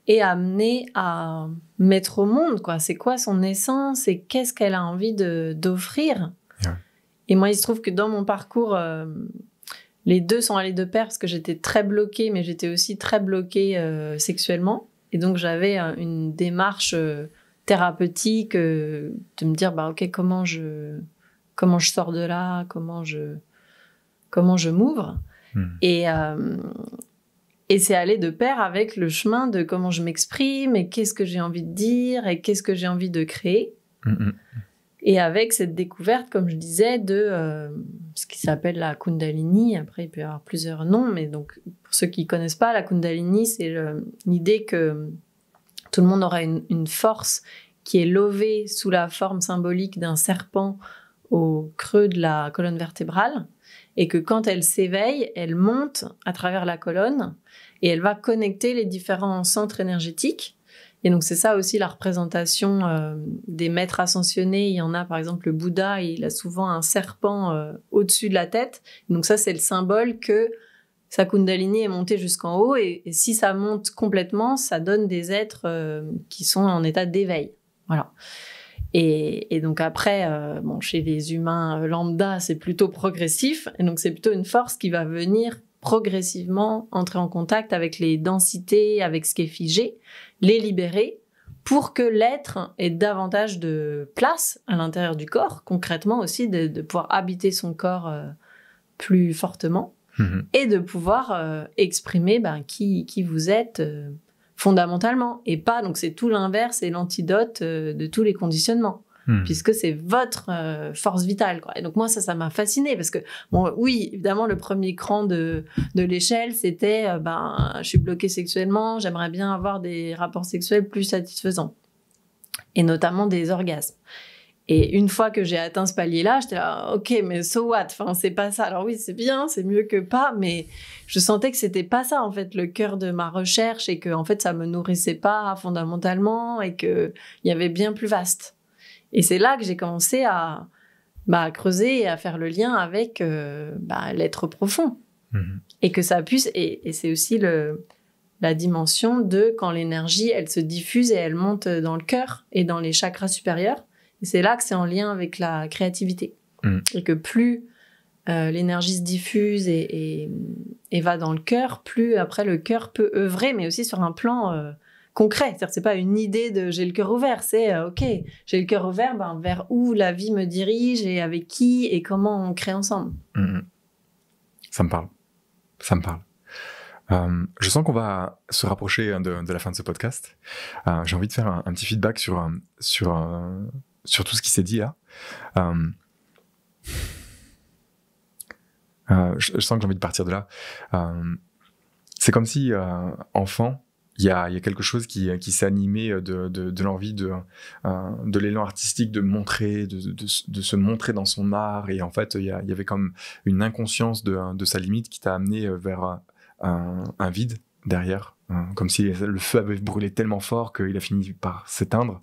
est amenée à mettre au monde, quoi. C'est quoi son essence et qu'est-ce qu'elle a envie d'offrir. Ouais. Et moi, il se trouve que dans mon parcours, les deux sont allés de pair parce que j'étais très bloquée, mais j'étais aussi très bloquée sexuellement. Et donc, j'avais une démarche thérapeutique de me dire, ok, comment je sors de là, comment je m'ouvre. Et c'est aller de pair avec le chemin de comment je m'exprime et qu'est-ce que j'ai envie de dire et qu'est-ce que j'ai envie de créer. Et avec cette découverte, comme je disais, de ce qui s'appelle la Kundalini. Après, il peut y avoir plusieurs noms, mais donc, pour ceux qui ne connaissent pas, la Kundalini, c'est l'idée que tout le monde aura une force qui est levée sous la forme symbolique d'un serpent au creux de la colonne vertébrale, et que quand elle s'éveille, elle monte à travers la colonne et elle va connecter les différents centres énergétiques. Et donc, c'est ça aussi la représentation des maîtres ascensionnés. Il y en a, par exemple, le Bouddha, il a souvent un serpent au-dessus de la tête. Donc ça, c'est le symbole que sa Kundalini est montée jusqu'en haut. Et si ça monte complètement, ça donne des êtres qui sont en état d'éveil. Voilà. Et donc après, chez les humains lambda, c'est plutôt progressif. Et donc, c'est plutôt une force qui va venir progressivement entrer en contact avec les densités, avec ce qui est figé, les libérer pour que l'être ait davantage de place à l'intérieur du corps, concrètement aussi, de pouvoir habiter son corps plus fortement et de pouvoir exprimer qui vous êtes fondamentalement. Et pas, donc c'est tout l'inverse et l'antidote de tous les conditionnements. Puisque c'est votre force vitale, quoi. Et donc moi, ça m'a fascinée parce que, oui, évidemment, le premier cran de l'échelle, c'était, je suis bloquée sexuellement, j'aimerais bien avoir des rapports sexuels plus satisfaisants. Et notamment des orgasmes. Et une fois que j'ai atteint ce palier-là, j'étais là, ok, mais so what? Enfin, c'est pas ça. Alors oui, c'est bien, c'est mieux que pas, mais je sentais que c'était pas ça, en fait, le cœur de ma recherche et que, en fait, ça me nourrissait pas fondamentalement et que il y avait bien plus vaste. Et c'est là que j'ai commencé à creuser et à faire le lien avec l'être profond. Et que ça puisse... Et c'est aussi la dimension de quand l'énergie, elle se diffuse et elle monte dans le cœur et dans les chakras supérieurs. Et c'est là que c'est en lien avec la créativité. Et que plus l'énergie se diffuse et va dans le cœur, plus après le cœur peut œuvrer, mais aussi sur un plan... concret, c'est-à-dire c'est pas une idée de j'ai le cœur ouvert, c'est ok, j'ai le cœur ouvert, vers où la vie me dirige et avec qui et comment on crée ensemble. Ça me parle. Je sens qu'on va se rapprocher de la fin de ce podcast. J'ai envie de faire un petit feedback sur tout ce qui s'est dit là. Je sens que j'ai envie de partir de là. C'est comme si enfant, il y a quelque chose qui s'est animé de l'envie de l'élan artistique de montrer, de se montrer dans son art. Et en fait, il y avait comme une inconscience de sa limite qui t'a amené vers un vide derrière. Comme si le feu avait brûlé tellement fort qu'il a fini par s'éteindre,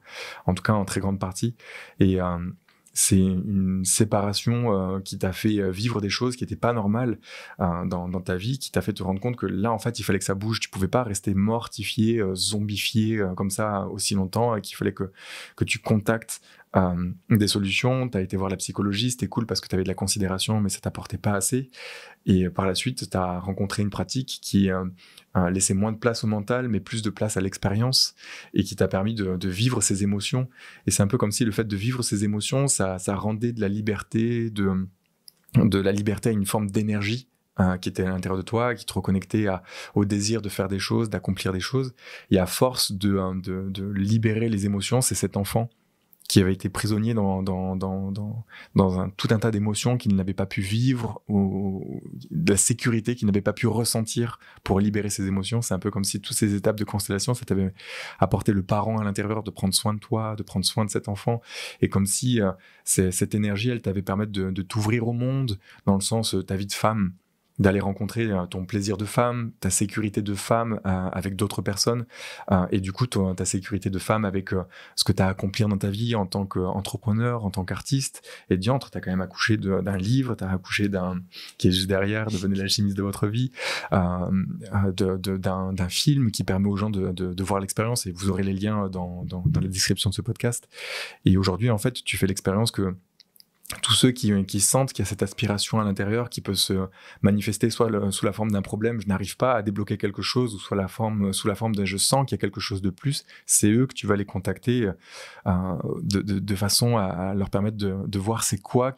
en tout cas en très grande partie. Et c'est une séparation qui t'a fait vivre des choses qui n'étaient pas normales dans ta vie, qui t'a fait te rendre compte que là, en fait, il fallait que ça bouge. Tu pouvais pas rester mortifié, zombifié comme ça aussi longtemps, et qu'il fallait que tu contactes des solutions. Tu as été voir la psychologie, c'était cool parce que tu avais de la considération, mais ça t'apportait pas assez. Et par la suite, tu as rencontré une pratique qui laissait moins de place au mental, mais plus de place à l'expérience, et qui t'a permis de vivre ces émotions. Et c'est un peu comme si le fait de vivre ces émotions, ça rendait de la liberté, de la liberté à une forme d'énergie qui était à l'intérieur de toi, qui te reconnectait au désir de faire des choses, d'accomplir des choses. Et à force de libérer les émotions, c'est cet enfant qui avait été prisonnier dans tout un tas d'émotions qu'il n'avait pas pu vivre, ou de la sécurité qu'il n'avait pas pu ressentir pour libérer ses émotions. C'est un peu comme si toutes ces étapes de constellation, ça t'avait apporté le parent à l'intérieur de prendre soin de toi, de prendre soin de cet enfant, et comme si cette énergie, elle t'avait permis de t'ouvrir au monde, dans le sens ta vie de femme, d'aller rencontrer ton plaisir de femme, ta sécurité de femme avec d'autres personnes, et du coup ta sécurité de femme avec ce que tu as à accomplir dans ta vie en tant qu'entrepreneur, en tant qu'artiste. Et diantre, tu as quand même accouché d'un livre, tu as accouché qui est juste derrière, devenez l'alchimiste de votre vie, d'un film qui permet aux gens de voir l'expérience, et vous aurez les liens dans la description de ce podcast. Et aujourd'hui, en fait, tu fais l'expérience que tous ceux qui sentent qu'il y a cette aspiration à l'intérieur qui peut se manifester soit sous la forme d'un problème, je n'arrive pas à débloquer quelque chose, ou soit sous la forme d'un je sens qu'il y a quelque chose de plus, c'est eux que tu vas les contacter de façon à leur permettre de voir c'est quoi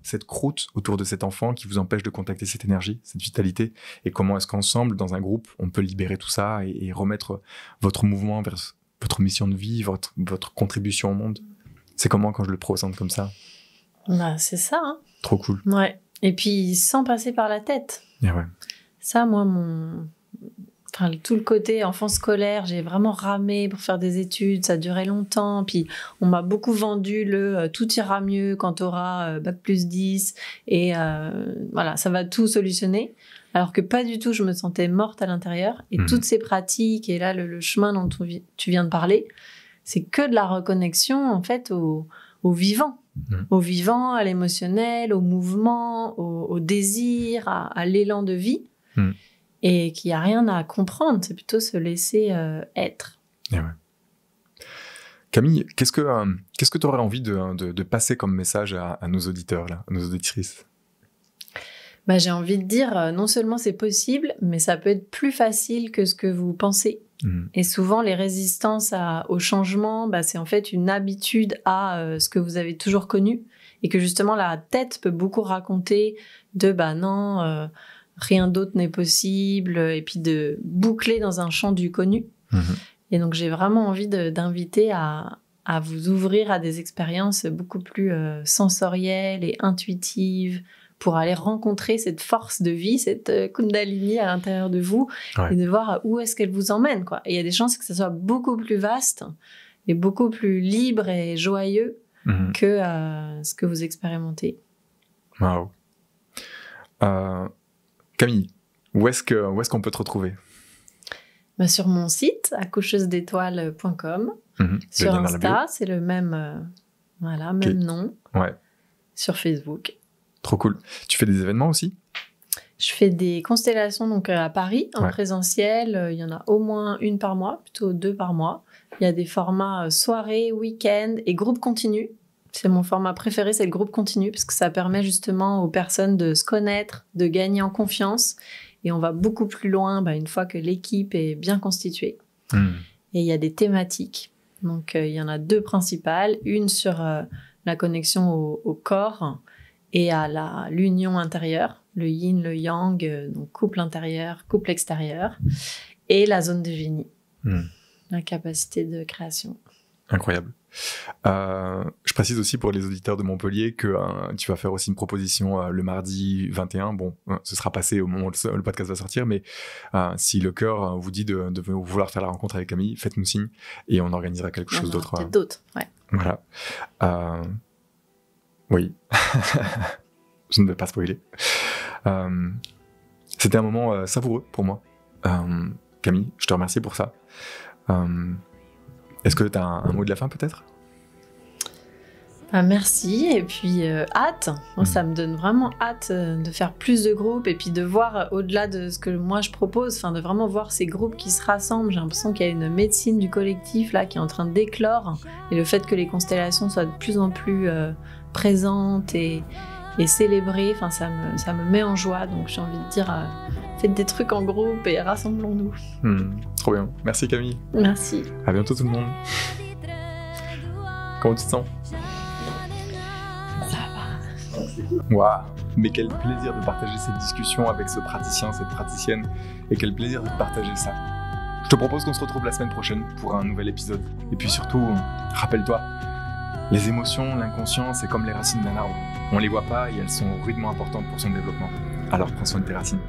cette croûte autour de cet enfant qui vous empêche de contacter cette énergie, cette vitalité, et comment est-ce qu'ensemble, dans un groupe, on peut libérer tout ça et remettre votre mouvement vers votre mission de vie, votre contribution au monde. C'est comment quand je le présente comme ça? Bah, c'est ça, hein. Trop cool. Ouais. Et puis, sans passer par la tête. Yeah, ouais. Ça, moi, tout le côté enfance scolaire, j'ai vraiment ramé pour faire des études, ça durait longtemps. Puis, on m'a beaucoup vendu tout ira mieux quand tu auras bac+10 et voilà, ça va tout solutionner. Alors que pas du tout, je me sentais morte à l'intérieur. Et toutes ces pratiques, et là, le chemin dont tu viens de parler, c'est que de la reconnexion, en fait, au vivant. Au vivant, à l'émotionnel, au mouvement, au désir, à l'élan de vie, et qu'il n'y a rien à comprendre, c'est plutôt se laisser être. Et ouais. Camille, qu'est-ce que tu aurais envie de passer comme message à nos auditeurs, là, à nos auditrices? Bah, j'ai envie de dire, non seulement c'est possible, mais ça peut être plus facile que ce que vous pensez. Et souvent, les résistances au changement, bah, c'est en fait une habitude à ce que vous avez toujours connu, et que justement la tête peut beaucoup raconter non, rien d'autre n'est possible, et puis de boucler dans un champ du connu. Et donc j'ai vraiment envie d'inviter à vous ouvrir à des expériences beaucoup plus sensorielles et intuitives, pour aller rencontrer cette force de vie, cette Kundalini à l'intérieur de vous, et de voir où est-ce qu'elle vous emmène, quoi. Et il y a des chances que ça soit beaucoup plus vaste et beaucoup plus libre et joyeux que ce que vous expérimentez. Waouh. Camille, où est-ce qu'on peut te retrouver? Bah, sur mon site, accoucheusdétoiles.com. Sur Insta, c'est le même, même nom. Ouais. Sur Facebook. Trop cool. Tu fais des événements aussi? Je fais des constellations donc à Paris, en présentiel. Il y en a au moins une par mois, plutôt 2 par mois. Il y a des formats soirée, week-end et groupe continu. C'est mon format préféré, c'est le groupe continu, parce que ça permet justement aux personnes de se connaître, de gagner en confiance. Et on va beaucoup plus loin une fois que l'équipe est bien constituée. Et il y a des thématiques. Donc il y en a 2 principales. Une sur la connexion au corps et à l'union intérieure, le yin, le yang, donc couple intérieur, couple extérieur, et la zone de génie, la capacité de création. Incroyable. Je précise aussi pour les auditeurs de Montpellier que tu vas faire aussi une proposition le mardi 21. Bon, ce sera passé au moment où le podcast va sortir, mais si le cœur vous dit de vouloir faire la rencontre avec Camille, faites-nous signe et on organisera quelque chose d'autre. Peut-être d'autres, ouais. Voilà. Oui. Je ne vais pas spoiler. C'était un moment savoureux pour moi. Camille, je te remercie pour ça. Est-ce que tu as un mot de la fin peut-être? Merci, et puis hâte. Moi, ça me donne vraiment hâte de faire plus de groupes, et puis de voir au-delà de ce que moi je propose, de vraiment voir ces groupes qui se rassemblent. J'ai l'impression qu'il y a une médecine du collectif là qui est en train d'éclore, et le fait que les constellations soient de plus en plus présentes et célébrées, ça me met en joie. Donc j'ai envie de dire, faites des trucs en groupe et rassemblons-nous. Trop bien. Merci Camille. Merci. À bientôt tout le monde. Comment tu te sens? Ça va. Waouh. Mais quel plaisir de partager cette discussion avec ce praticien, cette praticienne, et quel plaisir de partager ça. Je te propose qu'on se retrouve la semaine prochaine pour un nouvel épisode. Et puis surtout, rappelle-toi, les émotions, l'inconscient, c'est comme les racines d'un arbre. On les voit pas et elles sont rudement importantes pour son développement. Alors prends soin de tes racines.